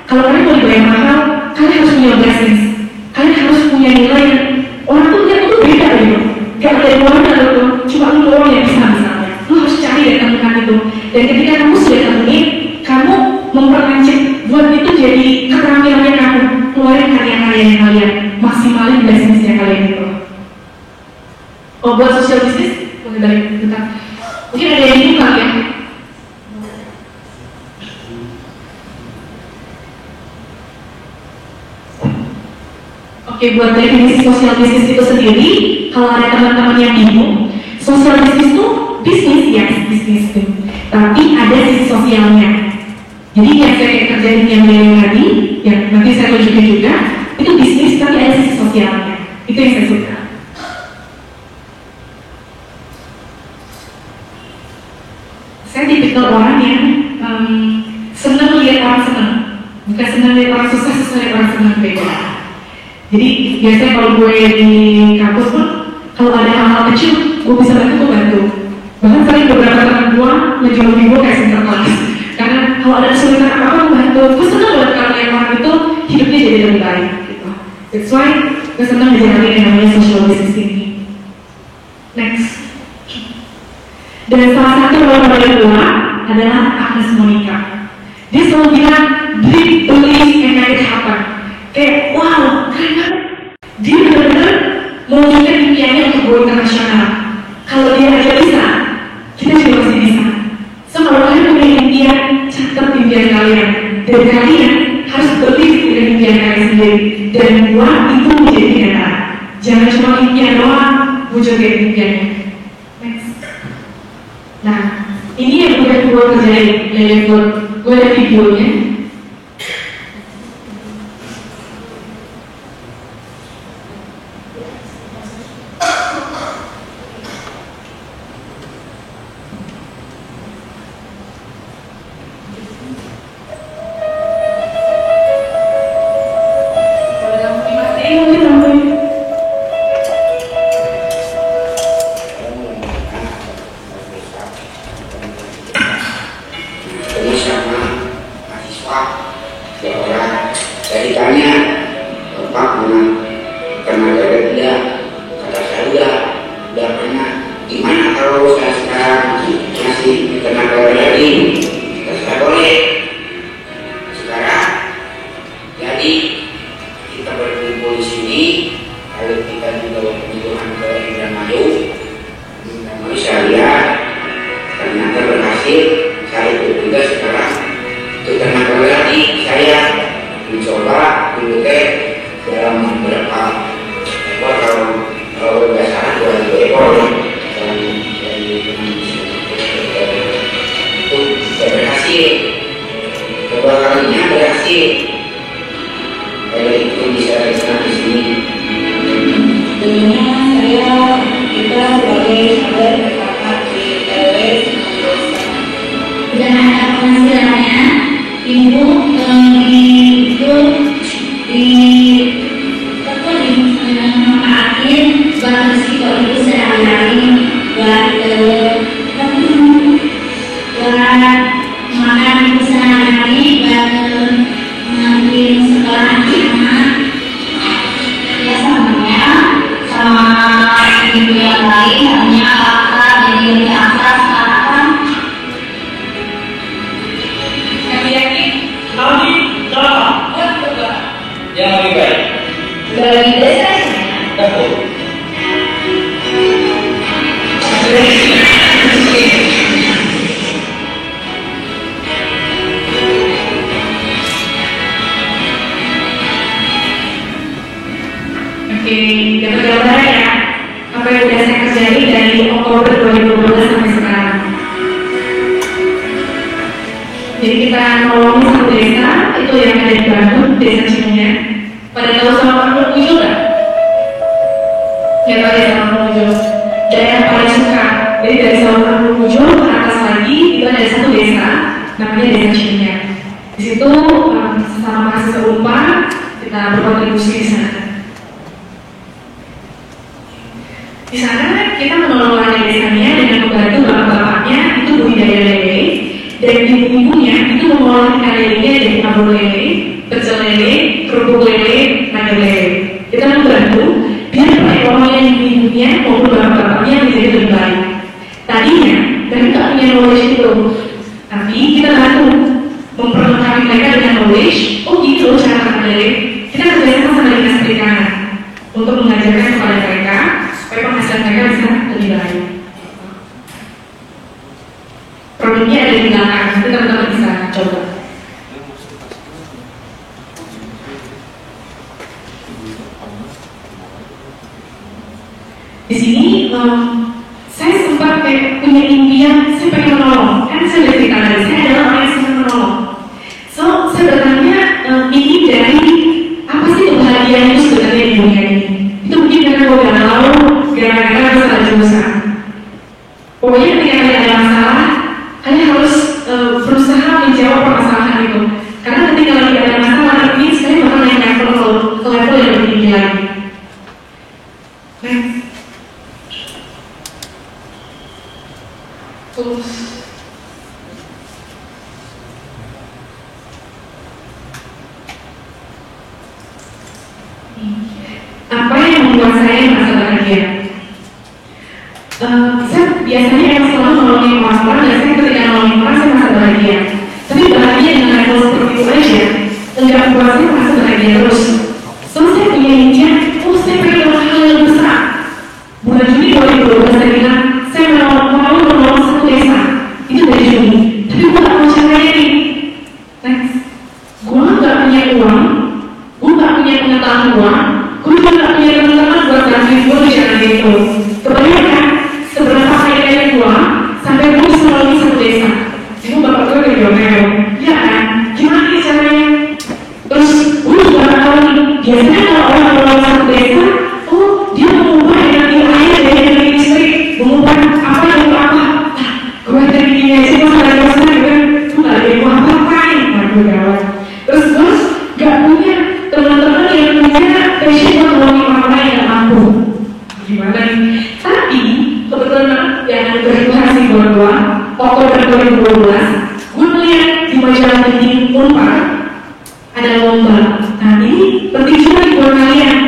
Speaker 3: kalau kalian mau dibayar mahal, kalian harus punya blessings. Kalian harus punya nilai yang orang tuh lihat itu beda gitu. Gak ada yang orang ada tuh, cuma lu doang yang bisa misalnya. Lu harus cari dan temukan itu. Dan ketika kamu sudah temuin, kamu memperlanjut buat itu jadi keterampilannya kamu. Keluarin karya-karyanya kalian, maksimalin bisnisnya kalian itu. Oh, buat sosial bisnis, boleh balik bentar. Mungkin ada yang ini kali ya. Oke, buat definisi sosial bisnis itu sendiri, kalau ada teman-teman yang bingung, sosial bisnis itu bisnis ya, bisnis itu. Tapi ada sisi sosialnya. Jadi yang saya kerjain yang tadi, yang nanti saya tunjukin juga, itu bisnis tapi ada sisi sosialnya. Itu yang saya suka. Saya tipikal orang yang senang lihat orang senang, bukan senang lihat orang susah, susah lihat orang senang beda. Jadi biasanya kalau gue di kampus pun, kalau ada hal-hal kecil, gue bisa bantu. Bahkan sering beberapa teman gue ngejauhin gue kayak sinterklas. Karena kalau ada kesulitan apa-apa, gue bantu. Gue senang banget kalau yang orang itu hidupnya jadi lebih baik. Gitu. That's why gue senang menjalani yang namanya social business ini. Next. Dan salah satu role model gue adalah Agnes Monica. Dia selalu bilang, dream, believe, and make it happen. Kayak, wow, keren banget. Dia benar-benar mewujudkan impiannya untuk go internasional. Kalau dia aja bisa, kita juga pasti bisa. So, kalau kalian punya impian, catat impian kalian. Dan kalian harus believe dengan impian kalian sendiri. Dan buat itu menjadi nyata. Jangan cuma impian doang, wujud kayak impiannya. Next. Nah, ini yang udah gue kerjain, gue ada videonya. Di sini saya sempat punya impian, saya pengen menolong. Kan saya udah cerita tadi, saya adalah orang yang senang menolong. So, saya bertanya, ini dari apa sih kebahagiaan itu sebenarnya di dunia ini? Itu mungkin karena gue galau, gara-gara masalah jurusan. Pokoknya ketika kalian ada masalah, kalian harus berusaha menjawab permasalahan itu. Karena ketika lagi ada masalah, ini sekali bakal naik level ke level yang lebih tinggi lagi. Next. Apa yang membuat saya merasa bahagia? Saya biasanya yang selalu menolongin orang dan saya ketika menolongin orang saya merasa bahagia. Tapi bahagia dengan level seperti itu aja enggak membuat saya merasa bahagia terus. So saya punya impian, saya pengen melakukan hal yang besar. Bulan Juni 2012 saya bilang saya mau menolong satu desa. Itu dari Juni. Tapi gue gak mau caranya nih. Next. Gue gak punya uang, gue gak punya pengetahuan, gue juga gak punya teman-teman buat gantiin gue di jalan itu. Kebanyakan seberapa kaya gua sampai gua bisa melalui satu desa. Itu bapak gue udah jawab, iya kan? Gimana nih caranya? Terus gue juga gak tahu nih, biasanya kalau orang melalui satu desa, oh dia mengubah energi air dari energi listrik, mengubah apa yang apa. Nah, gue dari gini aja pas ada dosa gue gak ada yang mau apa-apain. Nah, gue gawat. Terus gue gak punya teman-teman yang punya passion buat melalui orang yang gak mampu. Gimana nih? Tapi kebetulan yang berinteraksi buat gue Oktober 2012, gue melihat di majalah penting Unpar ada lomba. Nah ini penting juga buat kalian.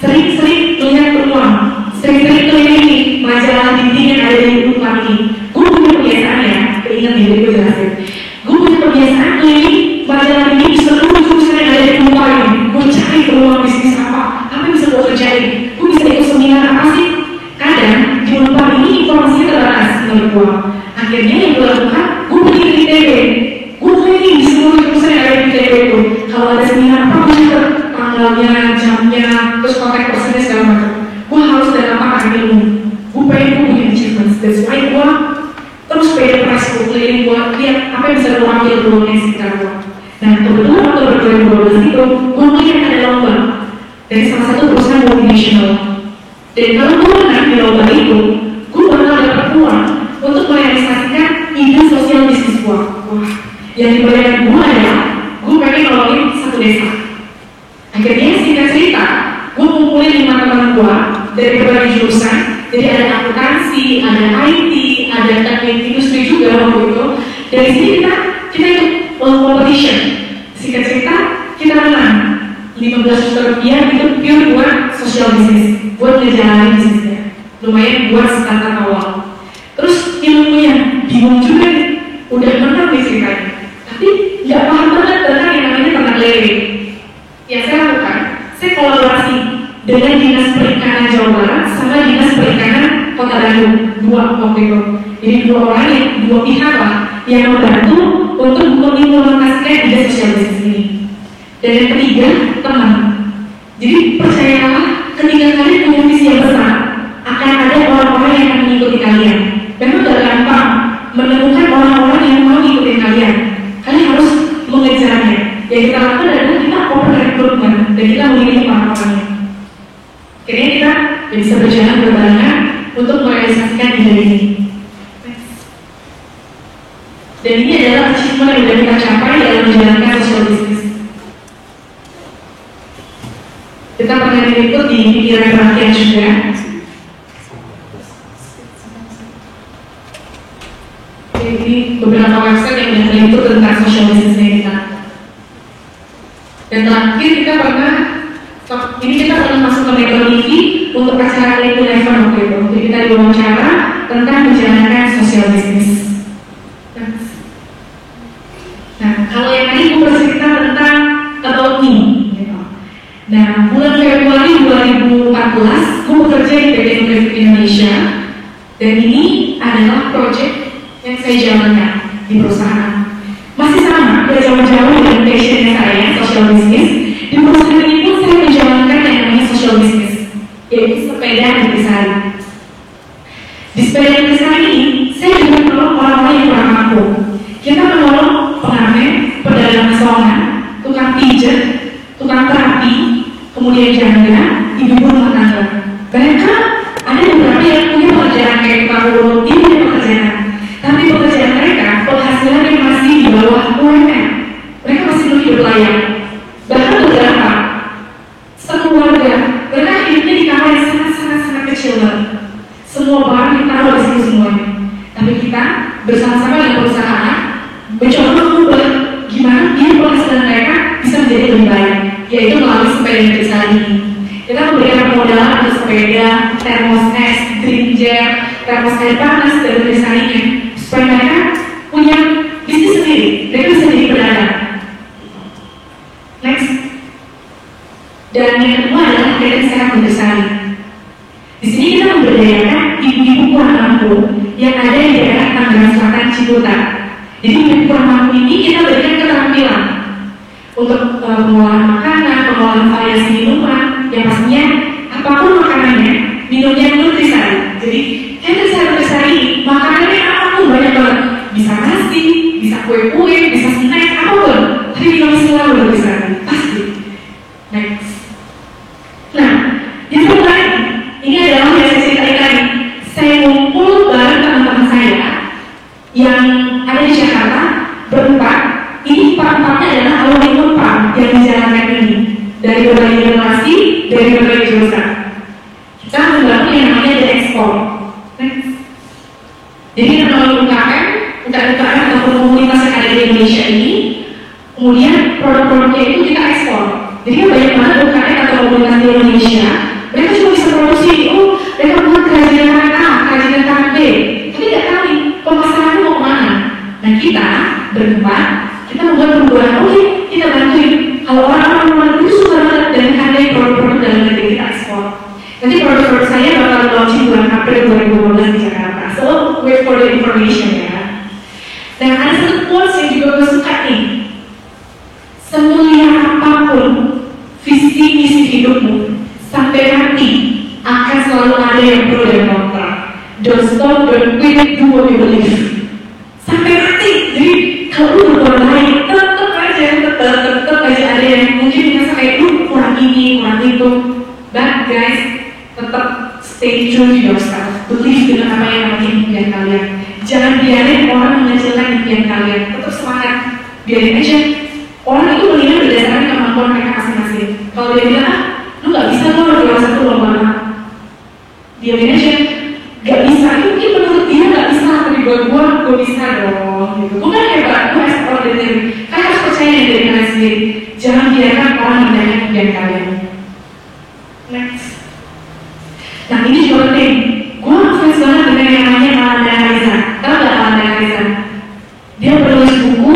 Speaker 3: Sering-sering melihat peluang, sering-sering keliling majalah penting yang ada di Unpar ini. Gue punya kebiasaan ya, keinget nih, gue jelasin. Gue punya kebiasaan keliling majalah penting di seluruh jurusan yang ada di Unpar ini. Gue cari peluang bisnis apa yang bisa gue kerjain. Gue bisa ikut seminar apa sih? Kadang di Unpar ini informasinya terbatas menurut gue. Akhirnya yang gue lakukan, gue pergi ke ITB. Gue keliling di seluruh jurusan yang ada di ITB itu. Kalau ada seminar apa, gue catat tanggalnya, jamnya, terus kontak personnya segala macam. Gue harus mendapatkan ilmu. Gue pengen gue punya achievements. That's why gue terus pengen press gue keliling, gue lihat apa yang bisa gue ambil peluangnya di sekitar gue. Nah kebetulan waktu 2012 itu, gue melihat ada lomba dari salah satu perusahaan multinasional. Dan kalau gue menang di lomba itu, gue bakal dapat uang untuk merealisasikan ide sosial bisnis gue. Wah, yang dibayar gue adalah gue pengen nolongin satu desa. Akhirnya singkat cerita, gue ngumpulin 5 teman gue dari berbagai jurusan. Jadi ada akuntansi, ada IT, ada teknik industri juga waktu itu. Dari sini kita ikut competition. Singkat cerita, kita menang 15 juta rupiah itu pure buat social bisnis, buat ngejalanin bisnisnya. Lumayan buat startup awal. Terus ilmunya bingung juga nih, udah menang nih ceritanya, tapi nggak paham banget tentang yang namanya ternak lele. Yang saya lakukan, saya kolaborasi dengan Dinas Perikanan Jawa Barat sama Dinas Perikanan Kota Bandung, 2 waktu itu. Jadi 2 orang yang 2 pihak lah yang membantu untuk mengimplementasikan ide sosial bisnis ini. Dan yang ketiga, teman. Jadi percayalah, ketika kalian punya visi yang besar, akan ada orang-orang yang akan mengikuti kalian. Memang gak gampang menemukan orang-orang yang mau ngikutin kalian. Kalian harus mengejarnya. Yang kita lakukan adalah kita open recruitment dan kita memilih orang-orangnya. Akhirnya kita bisa berjalan berbarengan untuk merealisasikan ide ini. Dan ini adalah achievement yang sudah kita capai dalam menjalankan social business. Kita pernah ikut di pikiran rakyat juga. Ini beberapa website yang sudah meliput tentang social business kita. Dan terakhir kita pernah masuk ke Metro TV untuk acara Level waktu itu. Jadi kita diwawancara tentang menjalankan social business. Nah, kalau yang tadi gue bercerita tentang about me. Nah, bulan Februari 2014, gue bekerja di PT Nutrif Indonesia. Dan ini adalah project yang saya jalankan di perusahaan. Masih sama, berjauh-jauh dengan passionnya saya, social business. Di perusahaan ini pun saya menjalankan yang namanya social business, yaitu sepeda Nutrisari. Di sepeda Nutrisari ini, saya juga menolong orang-orang yang kurang mampu. Kita menolong pengamen, pedagang asongan, tukang pijat, tukang terapi, kemudian janda, ibu rumah tangga. Mereka ada beberapa yang punya pekerjaan kayak tukang urut, ini punya pekerjaan. Tapi pekerjaan mereka, penghasilannya masih di bawah UMR. Mereka masih belum hidup layak. Bahkan beberapa sekeluarga, mereka hidupnya di kamar yang sangat kecil banget. Semua barang ditaruh di situ semuanya. Tapi kita bersama-sama dengan perusahaan mencoba mengubah gimana biar penghasilan mereka bisa menjadi lebih baik, yaitu melalui sepeda Nutrisari ini. Kita memberikan permodalan untuk sepeda, termos es, drink gel, termos air panas, dan Nutrisarinya, supaya mereka punya bisnis sendiri, mereka bisa jadi pedagang. Next. Dan yang kedua adalah kegiatan sehat Nutrisari. Di sini kita memberdayakan ibu-ibu kurang mampu yang ada di daerah Tangerang Selatan Ciputat. Jadi ibu kurang mampu ini kita berikan keterampilan untuk pengolahan makanan, pengolahan variasi minuman, yang pastinya apapun makanannya minumnya nutrisari. Jadi nutrisari makanannya apa tuh banyak banget. Bisa nasi, bisa kue-kue, bisa snack, apapun. Tapi minumnya selalu nutrisari, pasti. Next. Nah, yang menarik ini adalah yang saya ceritain tadi. Saya ngumpul bareng teman-teman saya yang ada di Jakarta berempat. Ini empat-empatnya adalah alumni Unpad yang menjalankan ini dari berbagai generasi, dari berbagai jurusan. Kita membangun yang namanya The Expo. Next. Jadi melalui UKM atau komunitas yang ada di Indonesia ini, kemudian produk-produknya itu kita ekspor. Jadi banyak banget UKM atau komunitas di Indonesia, mereka cuma bisa produksi, mereka buat kerajinan tangan A, kerajinan tangan B, tapi tidak tahu nih pemasarannya mau kemana. Nah kita berempat, kita membuat perubahan, kita bantuin. Kalau orang-orang itu suka banget dan hargai produk-produk dalam negeri kita ekspor. Nanti produk-produk saya bakal launching bulan April 2015 di Jakarta. So wait for the information ya. Dan ada satu quotes yang juga gue suka nih. Semulia apapun visi misi hidupmu, sampai mati akan selalu ada yang perlu dikontrol. Don't stop, don't quit, do what you believe. Sampai mati. Jadi kalau lu berbuat baik, tetap aja ada yang mungkin merasa kayak lu kurang ini, kurang itu. But guys, tetap stay true to yourself. Believe dengan apa yang namanya impian kalian. Jangan biarin orang mengecilkan impian kalian. Tetap semangat. Biarin aja. Orang itu menilai berdasarkan kemampuan mereka masing-masing. Kalau dia bilang, lu gak bisa, lu harus juara satu lomba. Biarin aja. Gak bisa, itu mungkin menurut dia gak bisa, tapi buat gue bisa dong. Gitu. Gue kan hebat, gue extraordinary. Kan harus percaya yang dari kalian sendiri. Jangan biarkan orang menilai impian kalian. Next. Nah ini juga penting. Gue ngefans banget dengan yang namanya Malanda Kaisan. Tahu gak Malanda Kaisan? Dia penulis buku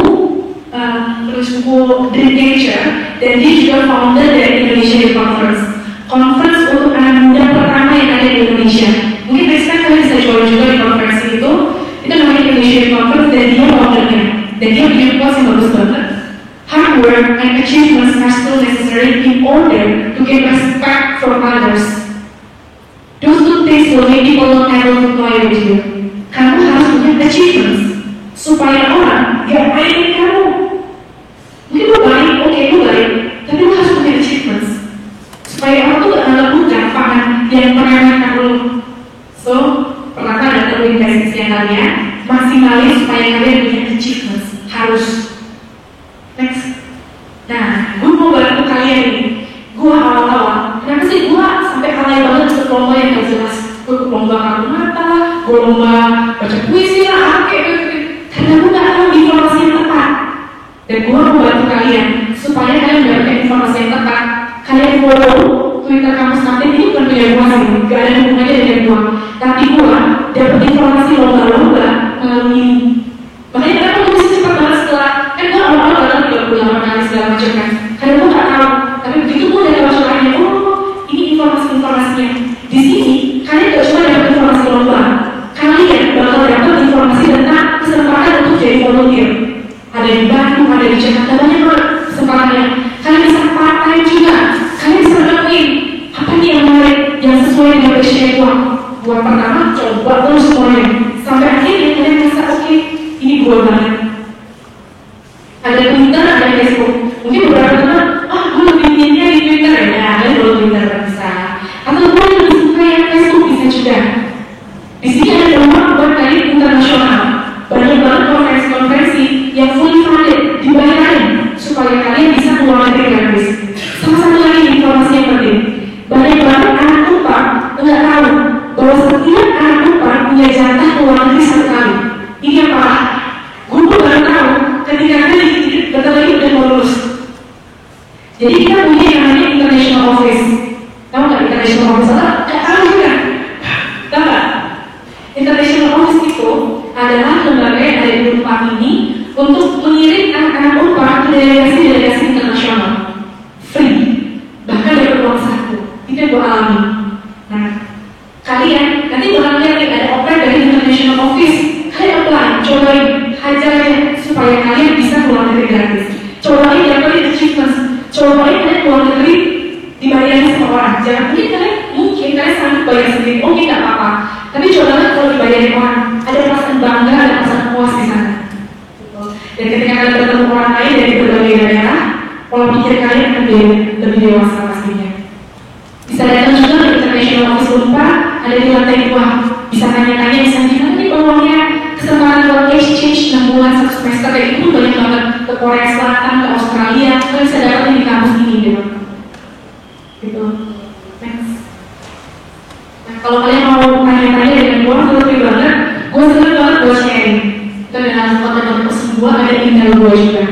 Speaker 3: Dream Nature, dan dia juga founder dari Indonesia Youth Conference. Conference untuk anak muda pertama yang ada di Indonesia. Mungkin next time kalian bisa coba juga di conference itu namanya Indonesia Youth Conference, dan dia foundernya. Dan dia punya quotes yang bagus banget. Hard work and achievements are still necessary in order to get respect from others. Those two things will make people not able to play with you. Kamu harus punya achievements supaya orang gak mainin kamu. Mungkin lu baik, oke lu baik, tapi lu harus punya achievements supaya orang tuh gak nganggap lu gampangan yang meremehkan lu. So, pertama adalah lu investasi yang kalian maksimalin supaya kalian punya achievements. Harus. Next. Nah, gue mau bantu kalian nih. Gue awal-awal, kenapa sih gue sampai kalah banget ikut lomba yang gak jelas? Gue ikut lomba kartu mata, gue lomba baca puisi lah, karena gue gak tahu informasi yang tepat. Dan gue mau bantu kalian supaya kalian mendapatkan informasi yang tepat. Kalian follow Twitter kampus nanti ini bukan punya gue sih, gak ada hubungannya dengan gue. Tapi gue dapat informasi lomba-lomba melalui ini. Makanya kenapa gue bisa cepat banget setelah kan gue awal-awal dalam 38 kali segala macam kan. Karena gue gak tahu. Tapi begitu gue udah tahu soalnya, ini informasi-informasinya. Di sini kalian gak cuma dapat informasi lomba, kalian bakal dapat informasi tentang kesempatan untuk jadi volunteer. Ada di Bandung, ada di Jakarta, banyak banget kesempatannya. Kalian bisa part-time juga. Kalian bisa nemuin apa nih yang menarik, yang sesuai dengan passion gue. Buat pertama, coba terus semuanya. Sampai akhirnya kalian merasa, oke, ini gue banget. Ada Twitter, ada Facebook. Mungkin beberapa teman, gue lebih pinginnya di Twitter ya. Kalian belum Twitter bisa. Atau gue lebih suka yang Facebook bisa juga. Di sini ada lomba buat kalian internasional. Banyak banget konferensi yang fully funded, dibayarin supaya kalian bisa keluar negeri gratis. Sama satu lagi informasi yang penting, banyak banget anak Unpad nggak tahu bahwa setiap anak Unpad punya jatah keluar negeri satu kali. Ini yang parah. Gue baru tahu ketika kalian bentar lagi udah mau lulus. Jadi kita punya yang namanya International Office. Tahu nggak International Office? Nggak tahu juga. Tahu nggak? International Office itu adalah lembaga yang ada di Unpad ini untuk mengirim anak-anak Unpad ke delegasi-delegasi internasional free, bahkan dari uang saku. Itu yang gue alami. Nah, kalian nanti bakal lihat ada oper dari International Office. Kalian apply, cobain, hajar aja supaya kalian bisa keluar negeri gratis. Cobain dapetin achievements, cobain kalian keluar negeri dibayarin sama orang. Jangan mungkin kalian sangat bayar sendiri, oke nggak apa-apa. Tapi coba banget kalau dibayarin orang, ada perasaan bangga, ada perasaan puas di sana. Dan ketika kalian bertemu orang lain dari berbagai daerah, pola pikir kalian akan lebih dewasa pastinya. Bisa datang juga ke International Office Unpa, ada di lantai 2. Bisa tanya-tanya, bisa gimana nih peluangnya kesempatan kalau exchange 6 bulan 1 semester kayak itu banyak banget ke Korea Selatan, ke Australia, kalian bisa dapetin di kampus ini gitu. Gitu. Next. Nah, kalau kalian mau tanya-tanya dengan gue, lebih banget, gue seneng banget buat sharing. Itu dalam konten-konten pesan gue ada email gue juga.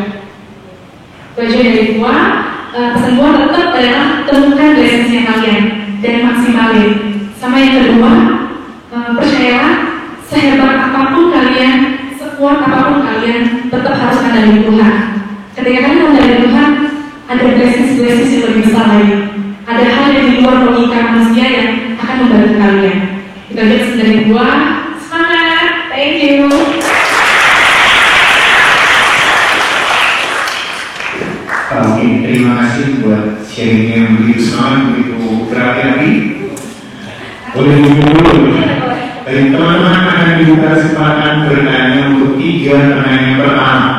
Speaker 3: Belajar dari gue, pesan gue tetap adalah temukan lisensinya kalian dan maksimalin. Sama yang kedua, percayalah sehebat apapun kalian, sekuat apapun kalian, tetap harus andalin Tuhan. Ketika kalian andalin Tuhan, ada blessings yang lebih besar lagi. Ada hal yang di luar logika manusia yang akan membantu kalian. Itu aja pesan dari gua. Semangat, thank you.
Speaker 1: Oke, terima kasih buat sharingnya yang begitu semangat, begitu berapi-api. Boleh dulu. Dari teman-teman akan dibuka kesempatan bertanya untuk 3 pertanyaan pertama.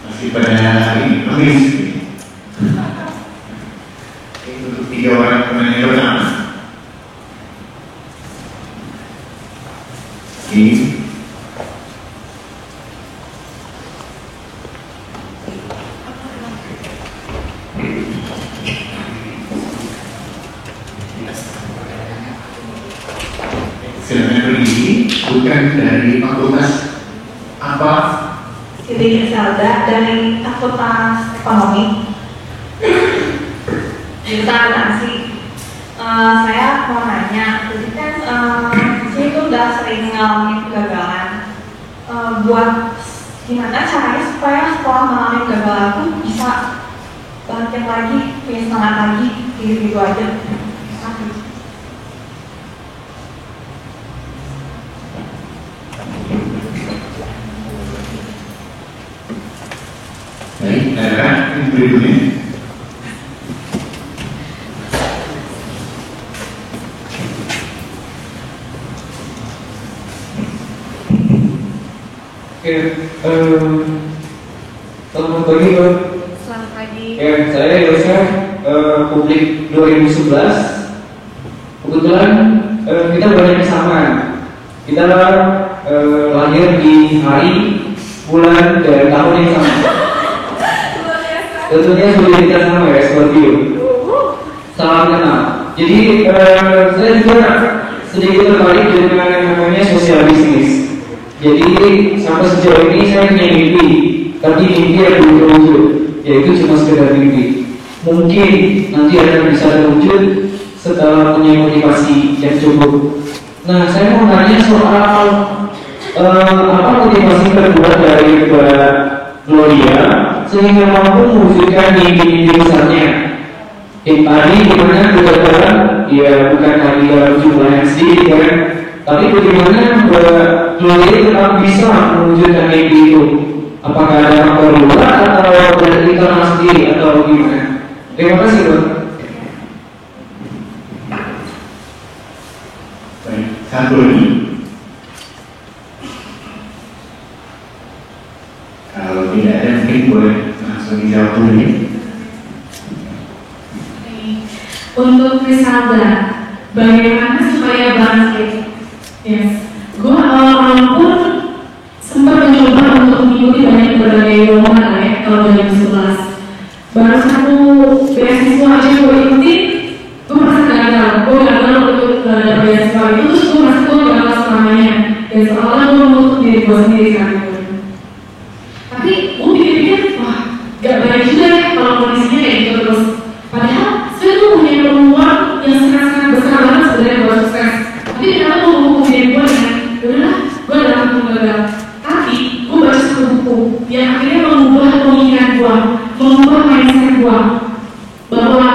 Speaker 1: Masih pada ini, nulis. Untuk 3 orang pertanyaan pertama. Ini. Silakan berdiri, bukan dari fakultas apa?
Speaker 5: Siti Zelda dari Fakultas Ekonomi. Jurusan akuntansi. Saya mau nanya, jadi kan saya itu udah sering ngalamin kegagalan. Buat gimana caranya supaya setelah mengalami kegagalan itu bisa bangkit lagi, punya semangat lagi, gitu aja.
Speaker 1: Baik, yang berikutnya.
Speaker 6: Oke, selamat pagi Pak.
Speaker 5: Selamat pagi.
Speaker 6: Saya Yosha, Publik 2011. Kebetulan kita banyak kesamaan. Kita lahir di hari, bulan, dan tahun yang sama. Tentunya sudah kita sama ya, Scorpio. Salam kenal. Jadi saya juga sedikit tertarik dengan yang namanya social business. Jadi sampai sejauh ini saya punya mimpi, tapi mimpi yang belum terwujud, yaitu cuma sekedar mimpi. Mungkin nanti akan bisa terwujud setelah punya motivasi yang cukup. Nah, saya mau nanya soal apa motivasi kedua dari Mbak Gloria sehingga mampu mewujudkan mimpi-mimpi besarnya. Yang tadi dimana kegagalan, ya bukan hanya dalam jumlah yang sedikit kan, tapi bagaimana Mbak Gloria tetap bisa mewujudkan mimpi itu? Apakah ada faktor luar atau dari internal sendiri atau gimana? Terima kasih Bang.
Speaker 1: Baik, satu lagi. Kalau tidak ada mungkin boleh langsung dijawab dulu ya.
Speaker 3: Untuk Griselda, bagaimana supaya bangkit? Yes, gue awal-awal pun sempat mencoba untuk mengikuti banyak berbagai lomba lah ya tahun 2011. Baru satu beasiswa aja gue ikuti, gue merasa gagal. Gue gagal untuk dapat beasiswa itu, terus gue merasa gue gagal selamanya. Dan seolah gue menutup diri gue sendiri saat itu. Tapi gue pikir-pikir, wah gak baik juga ya kalau kondisinya kayak gitu terus. Padahal saya tuh punya peluang yang sangat-sangat besar banget sebenarnya buat sukses. Tapi kenapa gue menghukum diri gue dengan, yaudahlah, gue adalah gagal. Tapi gue baca satu buku yang akhirnya mengubah pemikiran gue, mengubah mindset gue, bahwa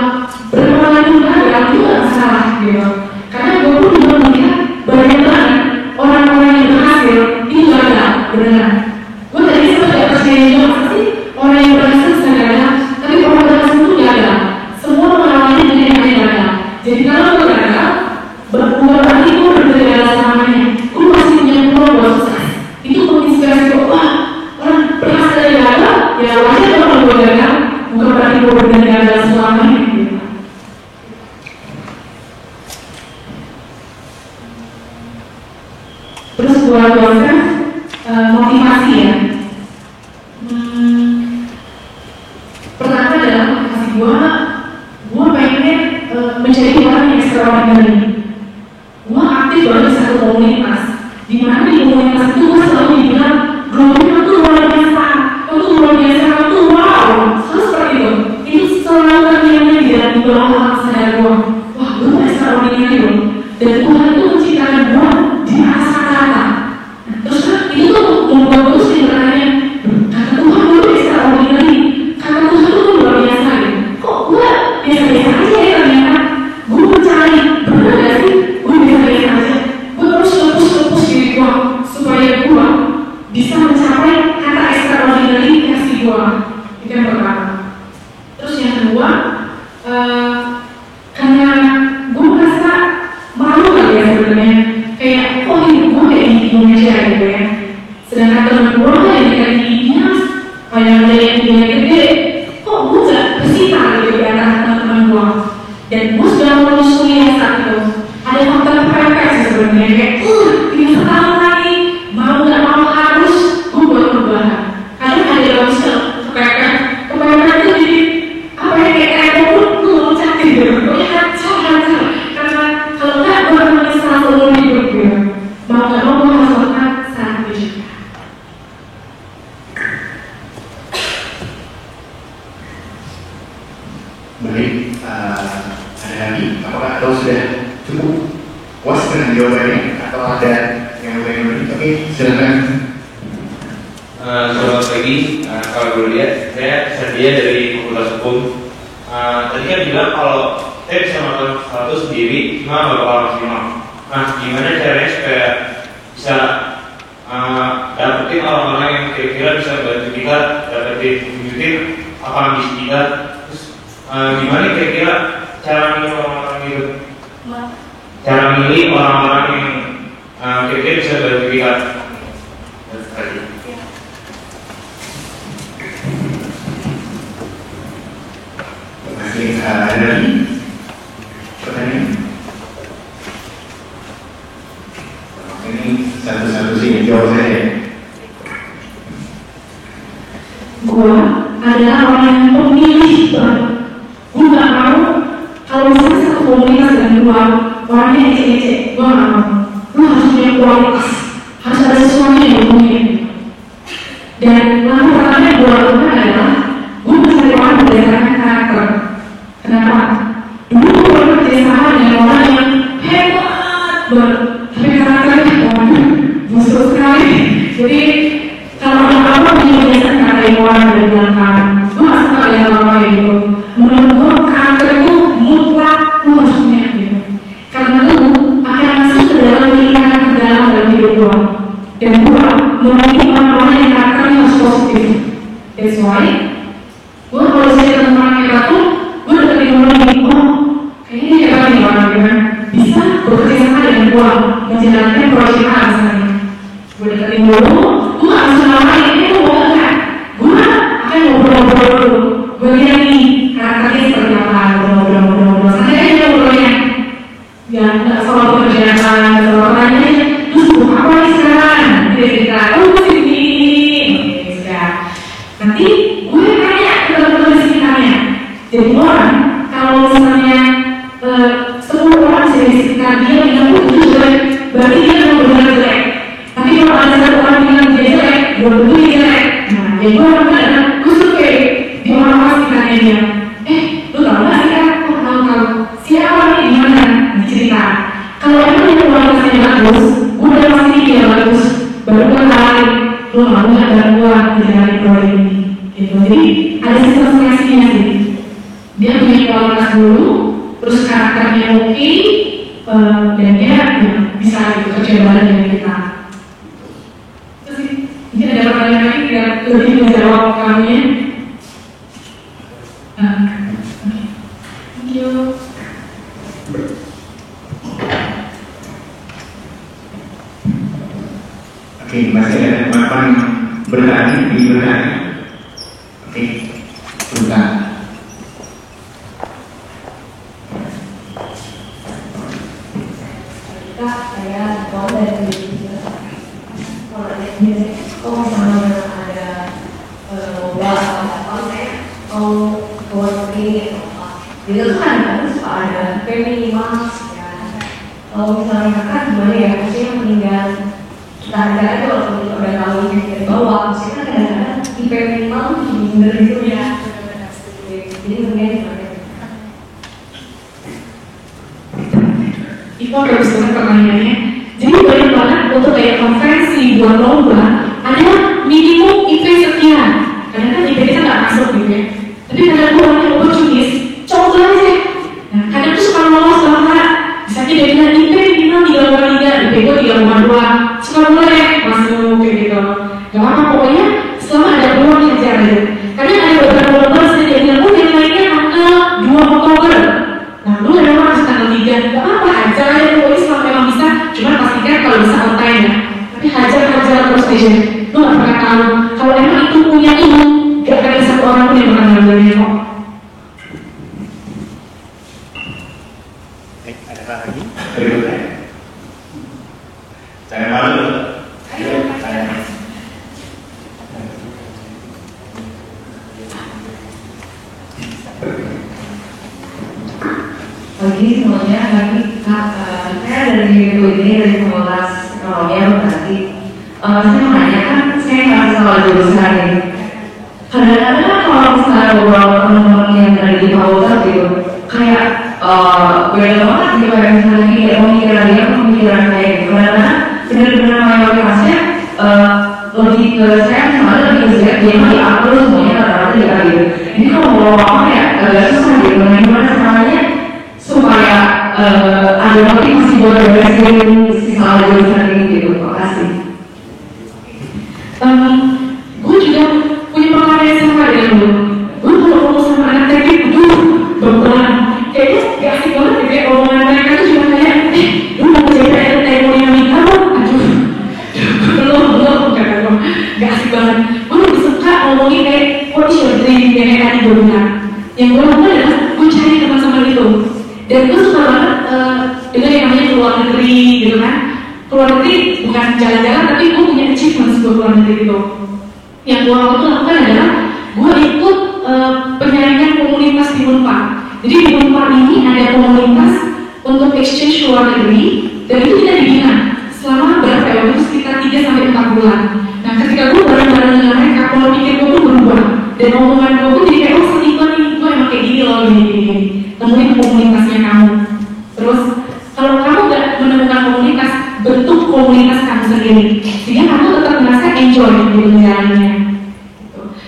Speaker 3: berapa kali gagal itu gak salah gitu. Karena gue pun juga melihat banyak banget orang-orang yang berhasil itu gagal beneran. Gue tadi sempat gak percaya juga, masa sih orang yang berhasil bisa gagal, tapi orang berhasil Jadi kalau gue gagal, berarti gue berbeda selamanya. Gue masih punya peluang buat sukses. Itu menginspirasi gue. Wah, orang berhasil dari gagal, ya wajar dong kalau gue gagal. Bukan berarti gue berbeda gagal selamanya. Gitu. Terus buat motivasi ya. Pertama adalah motivasi gue pengen menjadi orang yang extraordinary. Gue aktif banget di satu komunitas, di mana di komunitas itu gue selalu dibilang, Global tuh luar biasa, kamu tuh luar biasa, kamu tuh wow, selalu seperti itu. Itu selalu terlihatnya di dalam bawah sadar gue. Wah, gue tuh extraordinary loh. Dan Tuhan itu menciptakan gue di atas kata-kata. Terus kan itu tuh membuat gue terus bertanya, kata Tuhan gue tuh extraordinary, kata Tuhan tuh luar biasa gitu. Kok gue biasa-biasa aja ya ternyata. Gue mencari, bener gak sih? Gue biasa-biasa aja. Gue terus lepus diri gue supaya gue bisa mencapai kata extraordinary kasih gue. Itu yang pertama. Terus yang kedua, karena gue merasa malu kali ya sebenarnya, kayak kok hidup gue kayak di Indonesia gitu ya. Sedangkan temen gue yang kayak di dinas, yang ada yang gede, kok gue gak bersita gitu di antara teman-teman gue. Dan gue sudah lulus kuliah saat itu. Ada faktor prepare sih sebenarnya, kayak tinggal setahun lagi, mau gak mau harus gue buat perubahan. Kadang ada yang bisa prepare itu jadi apa ya, kayak gue loncat gitu. Gue kacau. Karena kalau enggak gue akan menyesal seumur hidup gitu. Mau gak mau gue harus makan saat itu juga.
Speaker 1: Baik, ada lagi? Apakah atau sudah cukup puas dengan jawabannya? Atau ada yang lain? Oke, silakan.
Speaker 7: Selamat pagi. Kalau gue lihat, saya Sandia dari Fakultas Hukum. Tadi kan bilang kalau saya bisa melakukan sesuatu sendiri, cuma nggak bakal maksimal. Nah, gimana caranya supaya bisa dapetin orang-orang yang kira-kira bisa bantu kita dapetin wujudin apa ambisi kita? Terus gimana kira-kira cara milih orang-orang itu? Cara milih orang-orang yang kira-kira bisa bantu kita?
Speaker 1: Ada lagi pertanyaan? Ini satu-satu sih jawab saya.
Speaker 3: Gue adalah orang yang pemilih banget. Gue gak mau kalau misalnya satu komunitas dengan gue orangnya ece-ece, gue gak mau. Lu harus punya kualitas, harus ada sesuatu yang diomongin. Dan langkah pertama yang gue lakukan adalah gue mencari orang berdasarkan karakter. Kenapa? Dulu gue pernah kerjasama dengan orang yang hebat banget, tapi karakternya busuk sekali. Jadi kalau ada apa biasanya katain orang dari belakang, gue gak suka dengan orang kayak gitu. Menurut gue karakter itu mutlak lu harus punya gitu. Karena lu akan masuk ke dalam lingkaran terdalam dalam hidup gue. Dan gue memiliki orang-orang yang karakternya harus positif. That's why gue kalau saya ketemu orang yang hebat tuh, gue deketin orang yang kayaknya dia hebat nih orang gitu kan. Bisa bekerja sama dengan gue menjalankan proyek misalnya. Gue deketin dulu, gue gak langsung ngomongin ini tuh gue enggak. Gue akan ngobrol-ngobrol dulu. Gue lihat nih karakternya seperti apa, ngobrol-ngobrol santai aja ngobrolnya. Ya gak soal pekerjaan, soal pertanyaan, terus butuh apa nih sekarang? Dia cerita, gue sini. Sudah. Nanti gue tanya ke teman-teman di sekitarnya. Jadi orang kalau misalnya 10 orang di sekitar dia bilang itu jelek, berarti dia memang benar jelek. Tapi kalau ada satu orang bilang dia jelek, belum tentu dia jelek. Nah, jadi gue adalah gue survei di orang-orang sekitarnya dia. Lu tau gak sih kan? Oh tahu. Siapa nih di mana? Cerita. Kalau emang dia kualitasnya bagus, gue udah pasti dia bagus. Baru gue tahu, lu mau nggak dan gue menjalani proyek ini. Gitu. Jadi ada sistem seleksinya sih. Dia punya kualitas dulu, terus karakternya oke, dan dia bisa kerja bareng dengan kita. Terus ini ada pertanyaan lagi biar lebih menjawab kami ya. Thank you.
Speaker 1: Oke, masih ada tanggapan bertanya di bertanya. Oke, sebentar.
Speaker 8: Saya kalau dari kalau misalnya ada lomba atau saya mau keluar negeri itu kan suka ada minimal ya. Kalau misalnya kan gimana ya, maksudnya meninggal kadang-kadang itu kalau kita udah tahu dari bawah, maksudnya kan kadang-kadang IP minimal bener itu ya. Jadi mungkin gimana?
Speaker 3: Itu harus banget pertanyaannya. Jadi banyak banget untuk kayak konferensi buat lomba ada minimum IP sekian. Kadang kan IP kita nggak masuk gitu ya. Tapi kadang gue orangnya opportunis, coba aja. Nah kadang tuh suka lolos banget. Misalnya dia bilang IP minimal 3,3, IP gue 3,2. Suka boleh masuk kayak gitu. Gak apa pokoknya selama ada peluang aja gitu. Kadang ada beberapa lomba dia bilang gue nilainya tanggal 2 Oktober. Nah, lu ada orang masih tanggal 3, gak apa-apa, hajar aja pokoknya selama memang bisa. Cuman pastikan kalau bisa on time ya. Tapi hajar terus aja. Lu gak pernah tahu kalau emang itu punya ilmu, gak ada satu orang pun yang bakal ngambilnya kok.
Speaker 1: Ada lagi? Berikutnya. Jangan malu. Ayo, saya.
Speaker 8: Pagi semuanya, saya dari minggu ini dari Fakultas Ekonomi berarti saya mau nanya kan saya nggak salah jurusan ini. Kadang-kadang kalau misalnya beberapa teman-teman yang dari di fakultas gitu, kayak beda banget gitu kayak misalnya dia pemikiran saya gitu. Kadang-kadang benar-benar mayoritasnya lebih ke saya misalnya lebih ke saya dia mah diatur semuanya rata-rata dia gitu. Ini kalau mau apa ya agak susah gitu. Gimana caranya supaya ada motivasi buat beresin sisa jurusan ini gitu. Terima kasih.
Speaker 3: Gue juga punya pengalaman yang sama dengan lu. Gue kalau ngomong sama anak teknik, beban. Kayaknya gak asik banget ya, kayak omongan mereka tuh cuma kayak, lu mau cerita termodinamika lo? Aduh, belum, gak asik banget. Gue lebih suka ngomongin kayak, what is your dream, kayak tadi gue bilang. Yang gue lakukan adalah, gue cari teman-teman itu. Dan gue suka banget dengan yang namanya keluar negeri gitu kan. Keluar negeri bukan jalan-jalan, tapi gue punya achievement gue keluar negeri gitu. Yang gue waktu itu lakukan adalah gue ikut penyaringan komunitas di Unpad. Jadi di Unpad ini ada komunitas untuk exchange luar negeri dan itu kita dibina selama berapa ya, itu sekitar 3-4 bulan. Nah ketika gue bareng-bareng dengan mereka, pola pikir gue tuh berubah dan omongan gue tuh jadi kayak oh seniman nih, gue emang kayak gini loh gini. Temuin komunitasnya kamu. Terus kalau kamu gak menemukan komunitas, bentuk komunitas kamu sendiri sehingga kamu tetap merasa enjoy di menjalannya.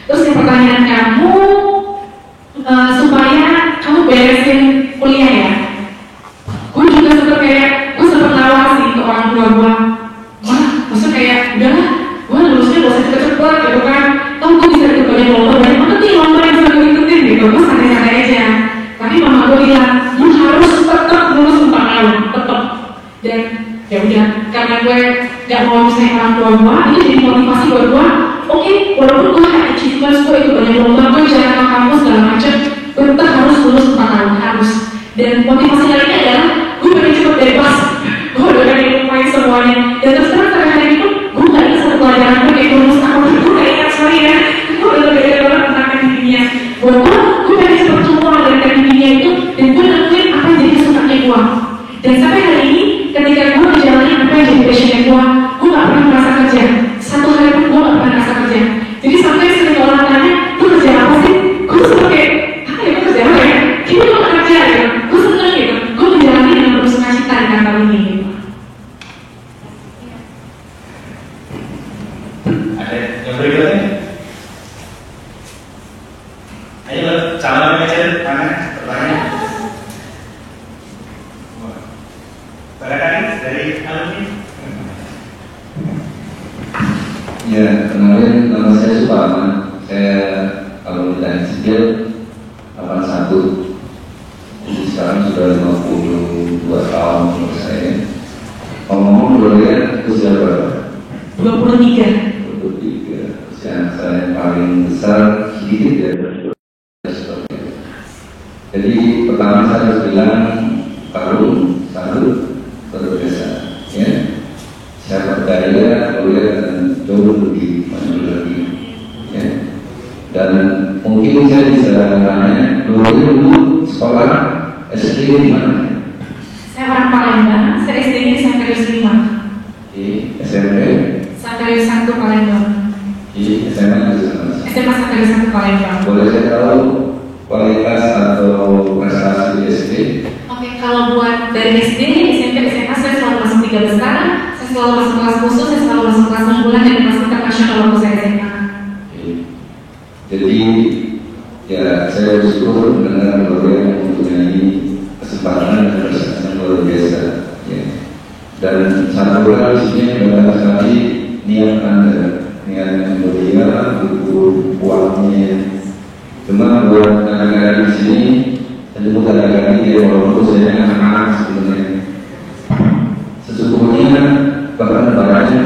Speaker 3: Terus yang pertanyaan kamu supaya kamu beresin kuliah ya. Gue juga sempet nawar sih ke orang tua gue. Wah, maksudnya kayak udahlah, gue lulusnya gak usah cepet-cepet gitu kan. Toh gue bisa ikut banyak lomba, banyak banget nih lomba yang bisa gue ikutin gitu. Gue santai-santai aja. Tapi mama gue bilang, lu harus tetap lulus 4 tahun, tetap. Dan ya udah, karena gue gak mau misalnya orang tua gue, ini jadi motivasi buat gue. Oke, walaupun gue ada achievement, gue ikut banyak lomba, gue jalan ke kampus segala macam, gue tetap harus lulus 4 tahun, harus. Dan motivasi lainnya adalah, gue pengen cepet bebas. Gue udah pengen lupain semuanya. Dan terus terang sampai hari itu, gue gak ingat satu pelajaran gue kayak lulus tahun, gue gak ingat sorry ya. Gue udah beda banget tentang kimia. Buat gue pengen cepet semua dari kimia itu, dan gue lakuin apa yang jadi kesukaannya gue. Dan sampai hari ini, ketika gue menjalani apa yang jadi passionnya gue gak pernah merasa kerja. Satu hari pun gue gak pernah merasa kerja. Jadi sampai sering orang tanya, lu kerja apa sih? Gue tuh seperti kayak, apa ya gue kerja apa ya? Kayaknya gue gak kerja gitu. Gue seneng gitu. Gue menjalani dengan penuh sukacita di kantor ini gitu.
Speaker 7: Ada yang berikutnya? Ayo calon manajer mana pertanyaan? Barangkali dari alumni.
Speaker 9: Ya, kenalin nama saya Suparman. Saya alumni Teknik Sipil 81. Jadi sekarang sudah 52 tahun menurut saya. Ngomong-ngomong boleh usia berapa?
Speaker 3: 23.
Speaker 9: 23. Usia anak saya yang paling besar sedikit ya. Jadi pertama saya harus bilang Karun, salut, luar biasa. Ya, saya percaya boleh dan jauh lebih maju lagi. Ya, dan mungkin saya bisa tanya, dulu sekolah SD di mana?
Speaker 3: Saya orang Palembang, saya SD-nya di Santerius 5.
Speaker 9: Di SMP?
Speaker 3: Santerius 1 Palembang.
Speaker 9: Di SMA juga sama.
Speaker 3: SMA Santerius 1 Palembang.
Speaker 9: Boleh saya tahu kualitas atau prestasi di SD?
Speaker 3: Oke, kalau buat dari SD, SMP, SMA saya selalu masuk 3 besar, saya selalu masuk kelas khusus, saya selalu masuk kelas unggulan dan masuk internasional waktu saya SMA.
Speaker 9: Jadi ya saya bersyukur mendengar Gloria yang mempunyai kesempatan dan prestasi yang luar biasa. Ya. Dan sangat berhasilnya banyak sekali niat Anda, niat Gloria untuk uangnya. Cuma buat anak-anak di sini, saya sebut anak-anak ini walaupun saya anak-anak sebenarnya. Sesungguhnya bahkan banyak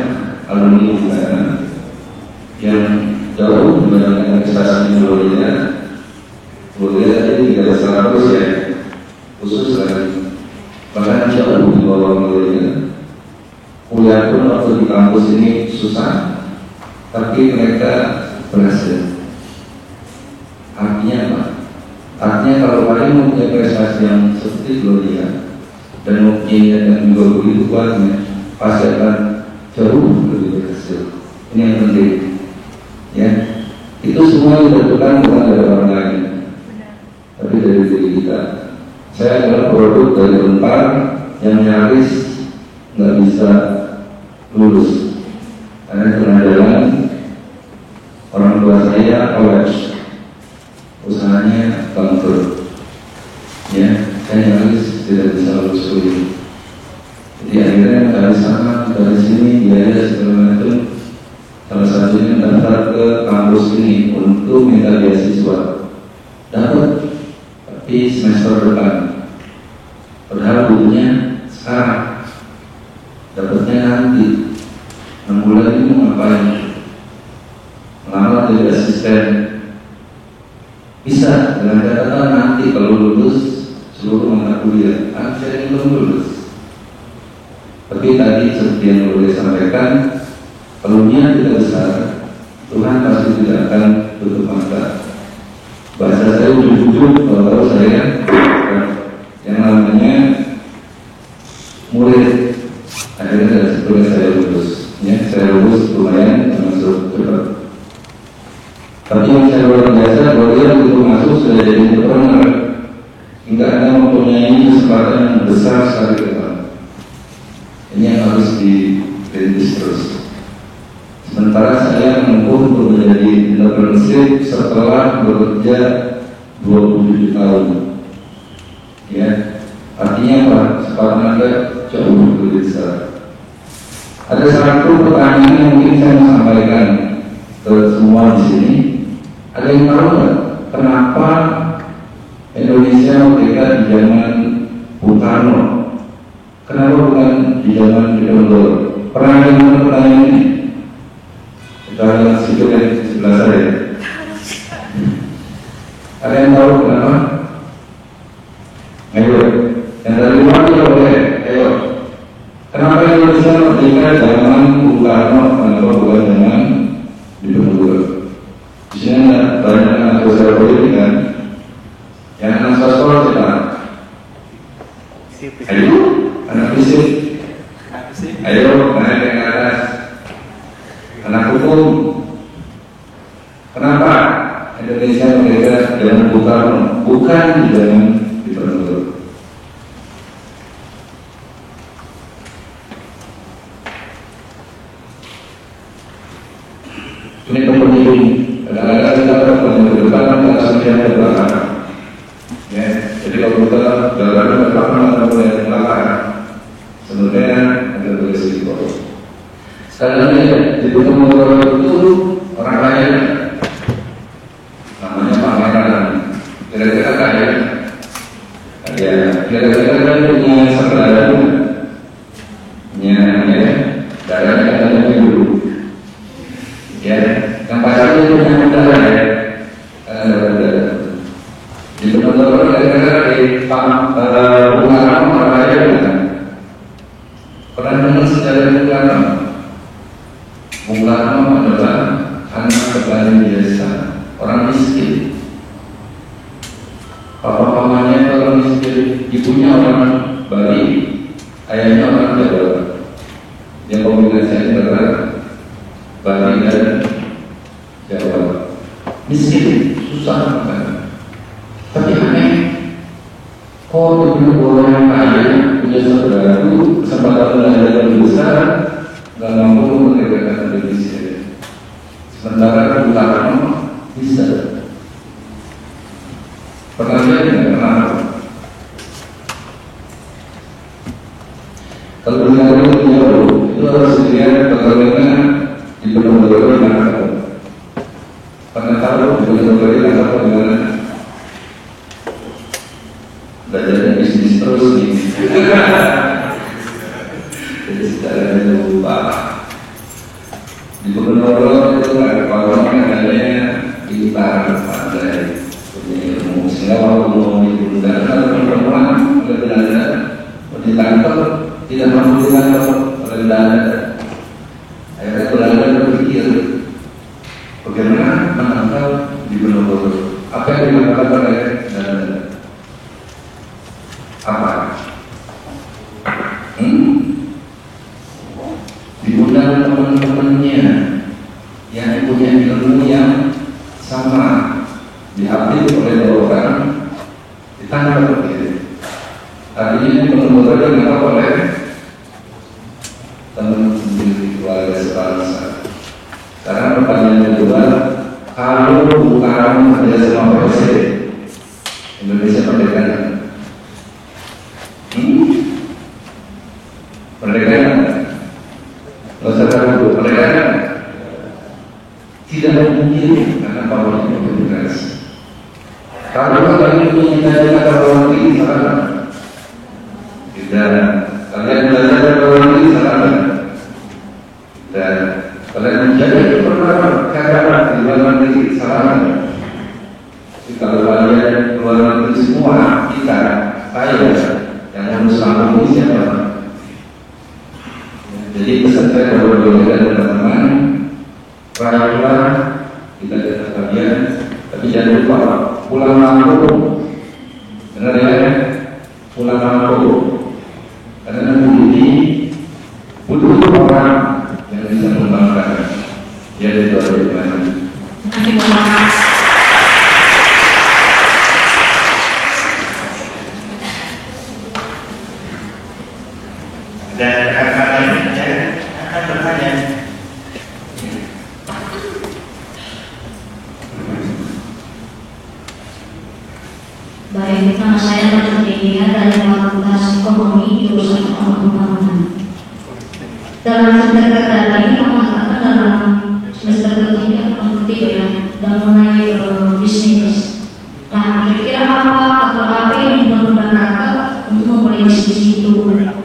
Speaker 9: alumni UGM yang jauh dibandingkan prestasi Gloria. Gloria tadi 300 ya, khusus lagi. Bahkan jauh di bawah Gloria. Kuliah pun waktu di kampus ini susah, tapi mereka berhasil. Artinya apa? Artinya kalau kalian mempunyai prestasi yang seperti Gloria dan mempunyai dan juga begitu kuatnya, pasti akan jauh lebih berhasil. Ini yang penting. Ya, itu semua ditentukan bukan dari orang lain, tapi dari diri kita. Saya adalah produk dari Unpar yang nyaris nggak bisa lulus karena pengajaran orang tua saya college, usahanya bangkrut. Ya, saya nyaris tidak bisa lulus kuliah. Jadi akhirnya dari sana, dari sini, biaya segala macam. Salah satunya daftar ke kampus ini untuk minta beasiswa. Dapat, tapi semester depan. Padahal butuhnya sekarang. Dapatnya nanti. 6 bulan ini mau ngapain? Melamar jadi asisten. Bisa, dengan catatan nanti kalau lulus seluruh mata kuliah. Saya belum lulus. Tapi tadi seperti yang boleh sampaikan, kalau niat tidak besar, Tuhan pasti tidak akan tutup mata. Bahasa saya jujur, kalau saya yang namanya murid, akhirnya setelah saya lulus. Ya, saya lulus lumayan, masuk cepat. Tapi yang saya luar biasa, Gloria begitu masuk sudah jadi entrepreneur. Hingga Anda mempunyai kesempatan yang besar sekali ke depan. Ini yang harus dirintis terus. Sementara saya menempuh untuk menjadi entrepreneurship setelah bekerja 27 tahun. Ya, artinya apa? Kesempatan Anda jauh lebih besar. Ada satu pertanyaan yang mungkin saya mau sampaikan ke semua di sini. Ada yang tahu nggak kenapa Indonesia merdeka di zaman Bung Karno? Kenapa bukan di zaman Diponegoro? Pernah ada yang pertanyaan ini? Kita lihat situ yang sebelah saya. Ada yang tahu kenapa? Ayo, yang dari luar juga boleh. Ayo, kenapa Indonesia merdeka zaman Bung Karno? Kenapa bukan zaman Diponegoro? Di sini ada banyak anak usaha politik kan? Yang anak sekolah kita. Ayo, anak fisik. Ayo, naik ke atas. Anak hukum. Kenapa Indonesia merdeka zaman Bung Karno? Bukan di zaman Diponegoro. Ini penting. Kadang-kadang kita berpikir ke depan, kita sampai ke belakang. Ya, jadi kalau kita jalan ke belakang atau ke belakang, sebenarnya ada berisiko. Sekali lagi, di Diponegoro itu orang kaya, namanya pangeran. Kira-kira kaya, ya, kira-kira kan punya saudara, punya darahnya ada dulu. Ya, yang pacarnya itu punya modal ya. Di benar-benar gara-gara di Bung Karno Raya kan. Pernah dengar sejarah Bung Karno? Bung Karno adalah anak petani biasa, orang miskin. Papa mamanya orang miskin, ibunya orang Bali, ayahnya orang Jawa. Yang kombinasi antara Bali dan Jawa. Miskin, susah kan? Tapi aneh, kok tuh orang kaya punya saudara itu kesempatan belajar yang besar, nggak mampu menegakkan Indonesia. Sementara Bung Karno bisa. Pernah lihat nggak? Pernah. Kalau Bung Karno itu harus dilihat bagaimana di benar-benar mana. Pernah tahu benar-benar apa gimana? Belajarnya bisnis terus nih. Jadi secara lupa. Di Bebenoro itu ada kawan-kawan adanya gitar, pandai, punya ilmu. Sehingga waktu mau diundang atau perempuan oleh Belanda, di kantor tidak mampu di kantor oleh Belanda. Akhirnya Belanda berpikir bagaimana menangkal di Bebenoro. Apa yang dilakukan oleh Belanda? Apa? Diundang teman-temannya yang punya ilmu yang sama, diambil oleh orang, ditangkap begitu. Artinya benar-benar ditangkap oleh teman sendiri, keluarga sebangsa. Sekarang pertanyaan kedua, kalau Bung Karno kerja sama Presiden Indonesia merdeka? Merdeka? Mereka tidak mungkin karena power demokrasi. Kalau kalian punya cita-cita power ini salah. Tidak. Kalian belajar power ini salah. Dan kalian menjadi perkara di luar negeri salah. Kalau kalian luar negeri semua kita, saya yang harus selalu siapa? Jadi pesan saya kepada teman-teman, rayalah kita datang kalian, tapi jangan lupa pulang kampung, benar ya? Pulang kampung, karena ini butuh orang yang bisa mengembangkan. Ya itu ada di mana.
Speaker 1: Dan kata-kata akan bertanya.
Speaker 8: Baik, nama saya Dr. Delia dari Fakultas Ekonomi jurusan Pembangunan. Dalam semester kedua ini mengatakan dalam semester ketiga ya, dan mengenai bisnis. Nah, kira-kira apa atau apa yang diperlukan untuk memulai bisnis itu,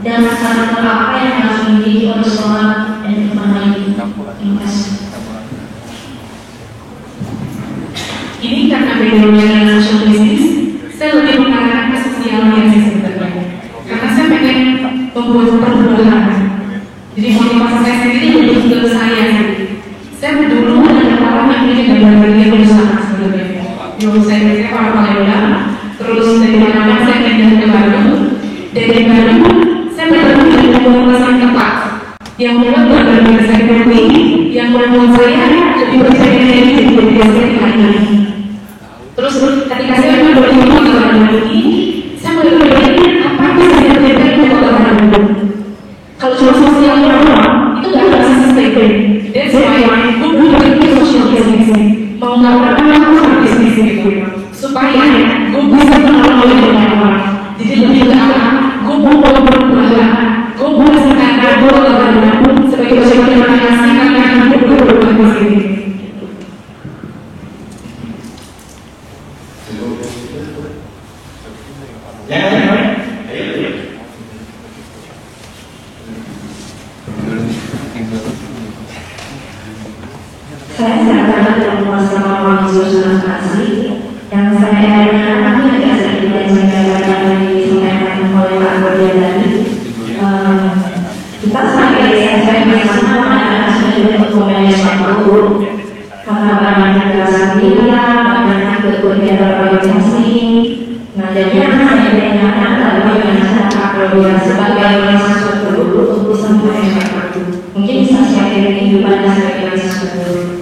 Speaker 8: dan karakter apa yang harus dimiliki oleh seorang entrepreneur ini? Terima kasih.
Speaker 3: Ini karena backgroundnya adalah social business, saya lebih mengarahkan ke sosialnya sih sebenarnya. Karena saya pengen membuat perubahan. Jadi motivasi saya sendiri lebih ke saya sendiri. Saya dulu adalah orang yang ingin berbagi berusaha sebenarnya. Dulu saya pikir orang-orang terus dari mana-mana saya pindah ke Bandung. Dari Bandung saya bertemu dengan komunitas yang tepat yang membuat berbagi saya ini, yang membuat saya lebih percaya diri jadi saya hari ini. Terus ketika saya bertemu dengan orang ini, saya mulai berpikir apa yang bisa saya berikan untuk orang Bandung. Kalau cuma sosial itu nggak bisa sustain. That's why gue berpikir social business. Mau nggak orang bisnis gitu, supaya gue bisa menolong orang. Jadi lebih ke arah gue mau berperubahan, gue mau merasakan gue berperubahan sebagai terima kasih karena gue berperubahan sendiri.
Speaker 8: saya sangat dalam masalah waktu transaksi yang saya kami agak sedikit yang saya disampaikan oleh Pak Godian tadi. Kita sebagai saya bersama adalah sebagai dokumen yang baru karena banyak kesandian, banyak kegiatan organisasi. Nah, jadi saya tanyakan bagaimana cara sebagai mahasiswa dulu untuk sampai itu. Mungkin bisa saya kehidupan sebagai mahasiswa dulu.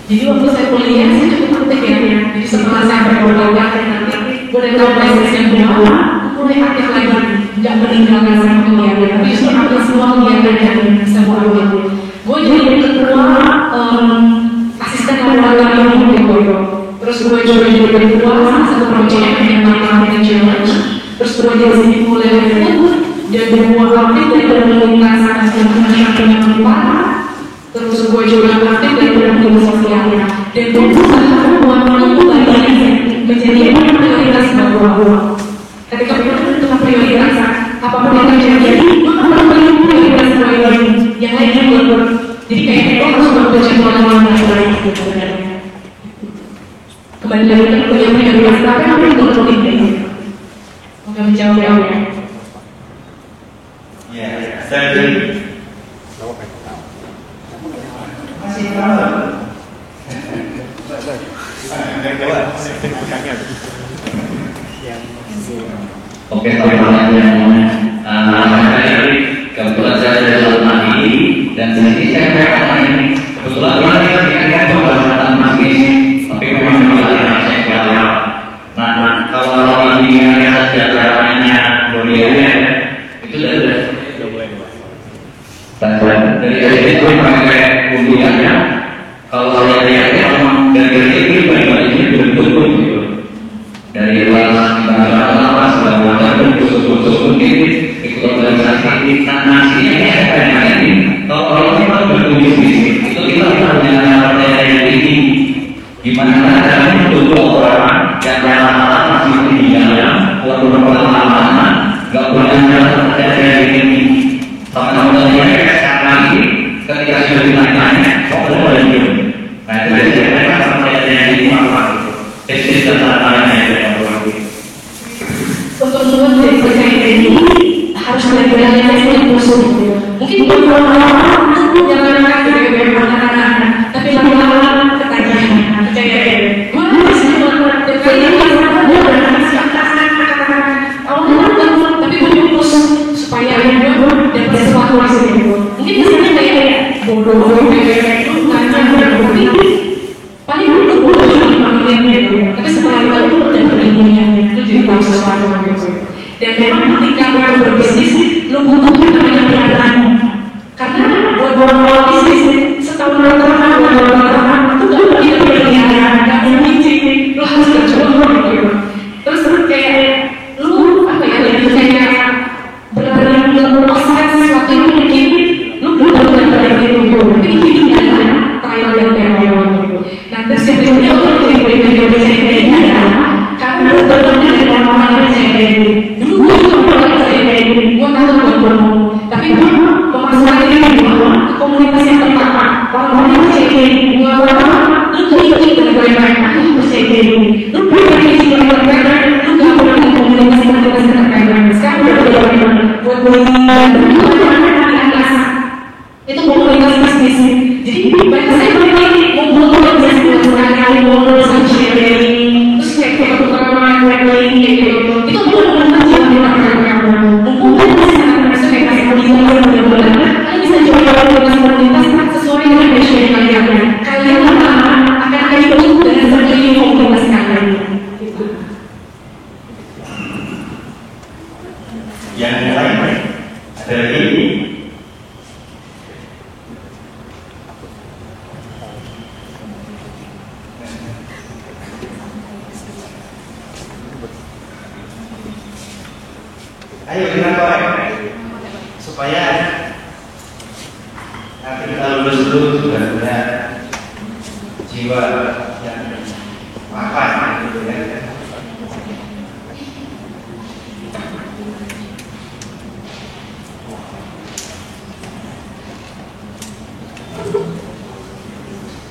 Speaker 3: Jadi waktu saya kuliah saya cukup aktif ya. Jadi setelah saya berkuliah nanti boleh tahu proses yang kedua, mulai aktif lagi, nggak meninggalkan sama kuliah. Tapi justru ambil semua kegiatan yang bisa gue ambil. Gue jadi ketua asisten laboratorium yang gue. Terus gue juga jadi ketua salah satu proyek yang namanya challenge. Terus gue jadi mulai dan gue aktif dari komunitas yang bermanfaat. Terus gue juga aktif dari program sosial dan gue berusaha membangun bagian menjadi prioritas bahwa ketika kita menentukan prioritas apapun yang terjadi maka perlu prioritas yang lain juga. Jadi kayak kita harus bekerja dengan yang baik kembali lagi ke punya prioritas tapi apa yang perlu dilakukan? Oke, menjawab ya.
Speaker 10: Ya, saya masih tahu.
Speaker 9: Oke, pertanyaannya, saya kebetulan saya dari Almani dan di sini saya ini kebetulan kita diangkat pembahasan masih, tapi memang saya jawab. Nah, kalau ini ada sejarahnya Dorianya itu dari itu pakai kuliahnya. Kalau saya lihat memang dari sini banyak bentuk gitu. Dari kelas segala macam khusus mungkin ikut organisasi. Nah, nasinya kayak ini. Kalau kita bertulis di sini, itu kita punya materi yang tinggi. Gimana caranya untuk orang yang masih di dalam pengalaman, nggak punya materi yang tinggi. Sama-sama lagi ketika sudah ditanya, kok boleh gitu? Nah, itu jadi mereka sampai yang ini apa? Tesis dan tantangannya yang berlaku.
Speaker 3: Untuk semua dari percaya ini harus belajar dari musuh. Mungkin orang-orang jangan lagi bagaimana, tapi lama-lama pertanyaan percaya diri. Mana sih orang terkait tapi fokus supaya dia dapat sesuatu hasilnya. Mungkin kesannya kayak bodoh paling bodoh tapi setelah itu dan berilmunya itu jadi tahu sesuatu dan memang ketika lo berbisnis lo butuh namanya pelajaran karena buat orang bisnis setahun itu gak punya pilihan gak punya izin lo harus tercoba gitu terus kayak lo apa ya kayak benar-benar proses sesuatu yang mungkin lo belum benar-benar itu tapi hidupnya adalah trial dan error gitu. Nah terus yang kedua untuk yang percaya diri adalah karena lo benar-benar dari orang-orang yang percaya diri dulu gue juga pernah percaya diri gue tahu gue bohong tapi gue memasukkan diri gue ke komunitas yang tepat orang-orang yang percaya diri gue lo tuh ikut dengan mereka percaya diri lo berpikir dengan mereka lo gak pernah di komunitas yang terkait sekarang udah bagaimana buat gue itu komunitas bisnis jadi mereka saya ngumpul bisnis kali ngobrol sama sharing terus kayak tukar-tukaran traveling gitu itu komunitas yang dilakukan ngumpul bisa kayak kasih komunitas kalian bisa coba komunitas sesuai dengan passion kalian akan ikut dengan seperti komunitas kalian
Speaker 10: yang lain ada lagi. Ayo kita korek supaya nanti kita lulus dulu sudah punya jiwa yang makan gitu ya.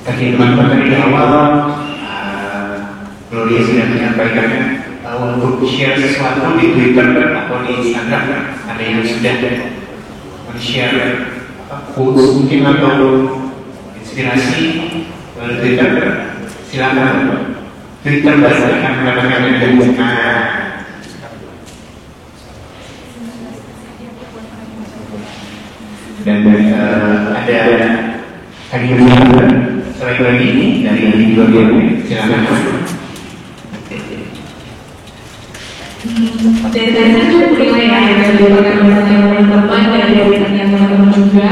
Speaker 1: tadi teman-teman dari awal Gloria sudah menyampaikannya untuk share sesuatu di Twitter atau di Instagram, ada yang sudah men-share quotes mungkin atau inspirasi dari Twitter. Silakan Twitter akan mendapatkan dari dan ada hadiah selain lagi ini dari Gloria, silakan.
Speaker 3: Dan saya juga penilaian dari teman-teman dan dari teman-teman juga,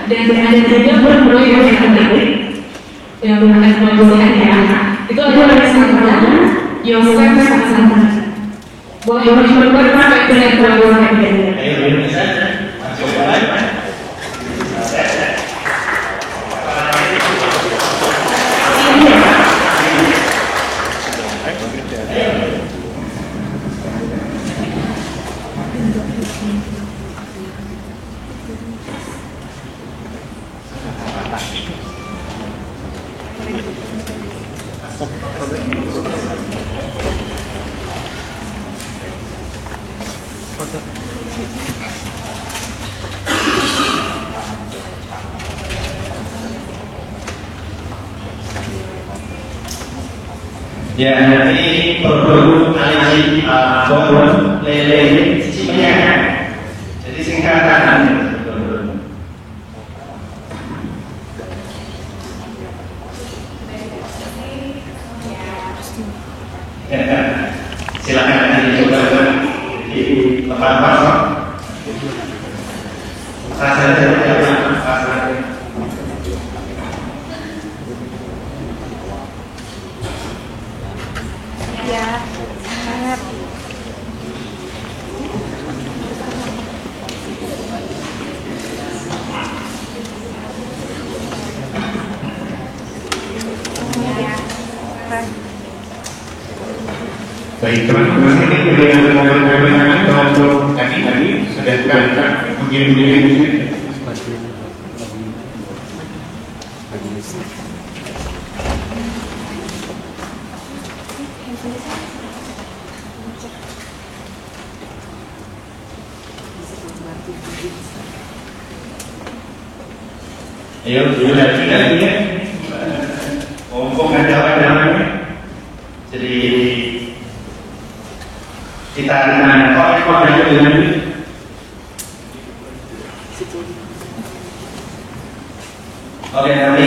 Speaker 3: dan ada juga beberapa yang menarik yang akan ya. Itu adalah sama Yosef sama boleh berapa dengan keluarga
Speaker 10: Ya, nanti produk alisi bon lele cicinya. Jadi singkatan. Ya, silakan dicoba di tempat kosong.
Speaker 1: Baik teman-teman, ini dengan kelompok tadi sudah begini.
Speaker 10: Ayo, dulu lagi ya. Kelompok ada. Jadi kita dengan kok dengan oke, nanti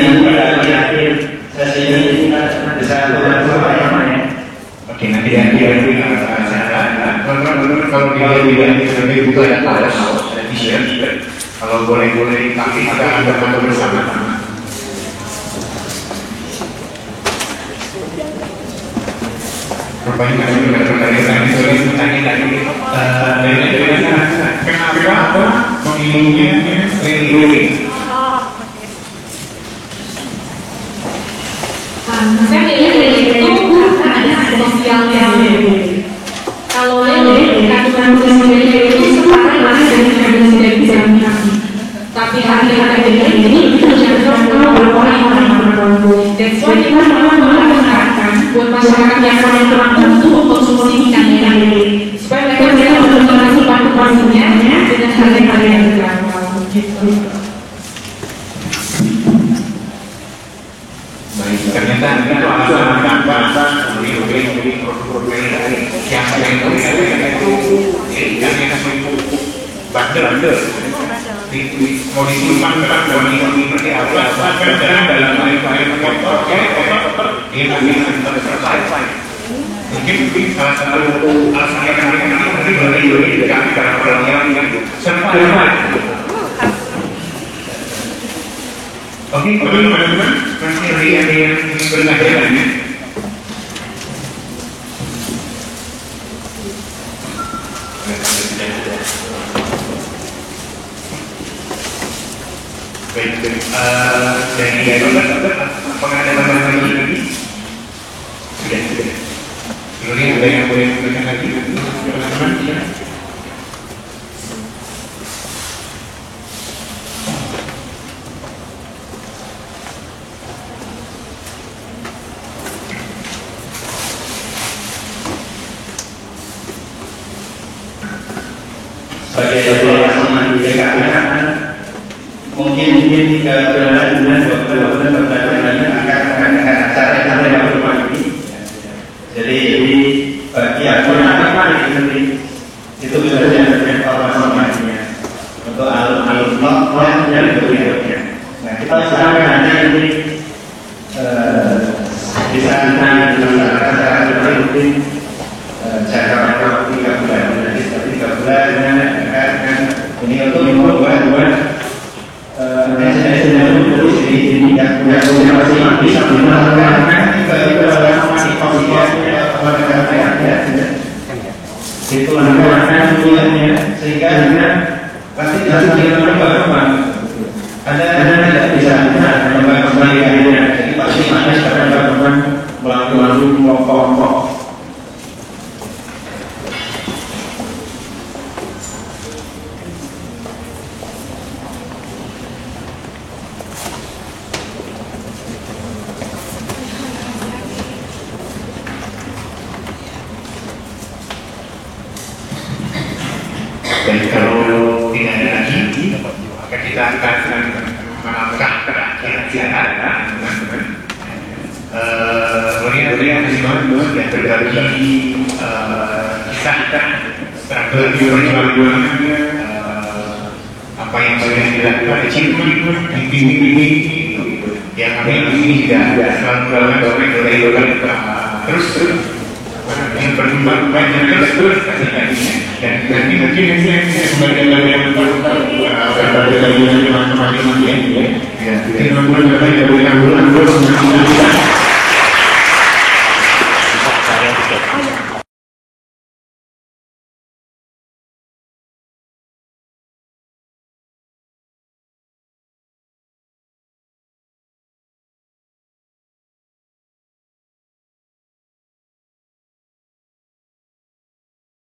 Speaker 10: di akhir sesi ini kita bisa
Speaker 1: Oke, nanti kalau dia buka ya ada t-shirt. Kalau boleh tapi kita akan berfoto bersama-sama. Perbanyak dari kenapa pemilunya keliling?
Speaker 3: Saya pilih itu karena ada sosialnya. Kalau kandungan sosialnya itu sekarang masih tidak bisa dikasih. Tapi hari-hari ini itu cenderung orang-orang. That's why kita mengatakan buat masyarakat yang kurang untuk konsumsi ikan ini supaya mereka bisa mengkonsumsi pakan-pakannya dengan harga yang terjangkau.
Speaker 1: Baik, ternyata itu alasan kenapa beli produk yang saya itu bandel mau disimpan seperti apa dalam mungkin salah satu alasan yang kami karena orang yang sempat. Oke, teman-teman, masih ada yang bertanya lagi? Baik, dari pengalaman lagi? Sudah. Ini ada yang boleh bertanya lagi? Teman-teman,
Speaker 10: sebagai sama di DKI mungkin 3 bulan 2 bulan pembelajarannya akan acara yang berubah ini. Jadi bagi aku itu bisa jadi informasinya untuk alumni yang berikutnya. Nah kita sekarang nanti bisa acara rutin jangka waktu 3 bulan. Jadi 3 bulan kan ini untuk membuat bisa itu sehingga pasti kita berkembang. Anda tidak bisa berkembang jadi pasti Anda akan berkembang melalui kelompok-kelompok.
Speaker 1: Dan kalau tidak ada lagi, maka kita akan melangkah ke acara Gloria yang berbagi kisah struggle perjuangan apa yang sudah dilakukan, achievement, mimpi-mimpi yang kami ini juga selalu terus yang berkembang banyak terus dan nanti mungkin sebagai yang teman-teman ya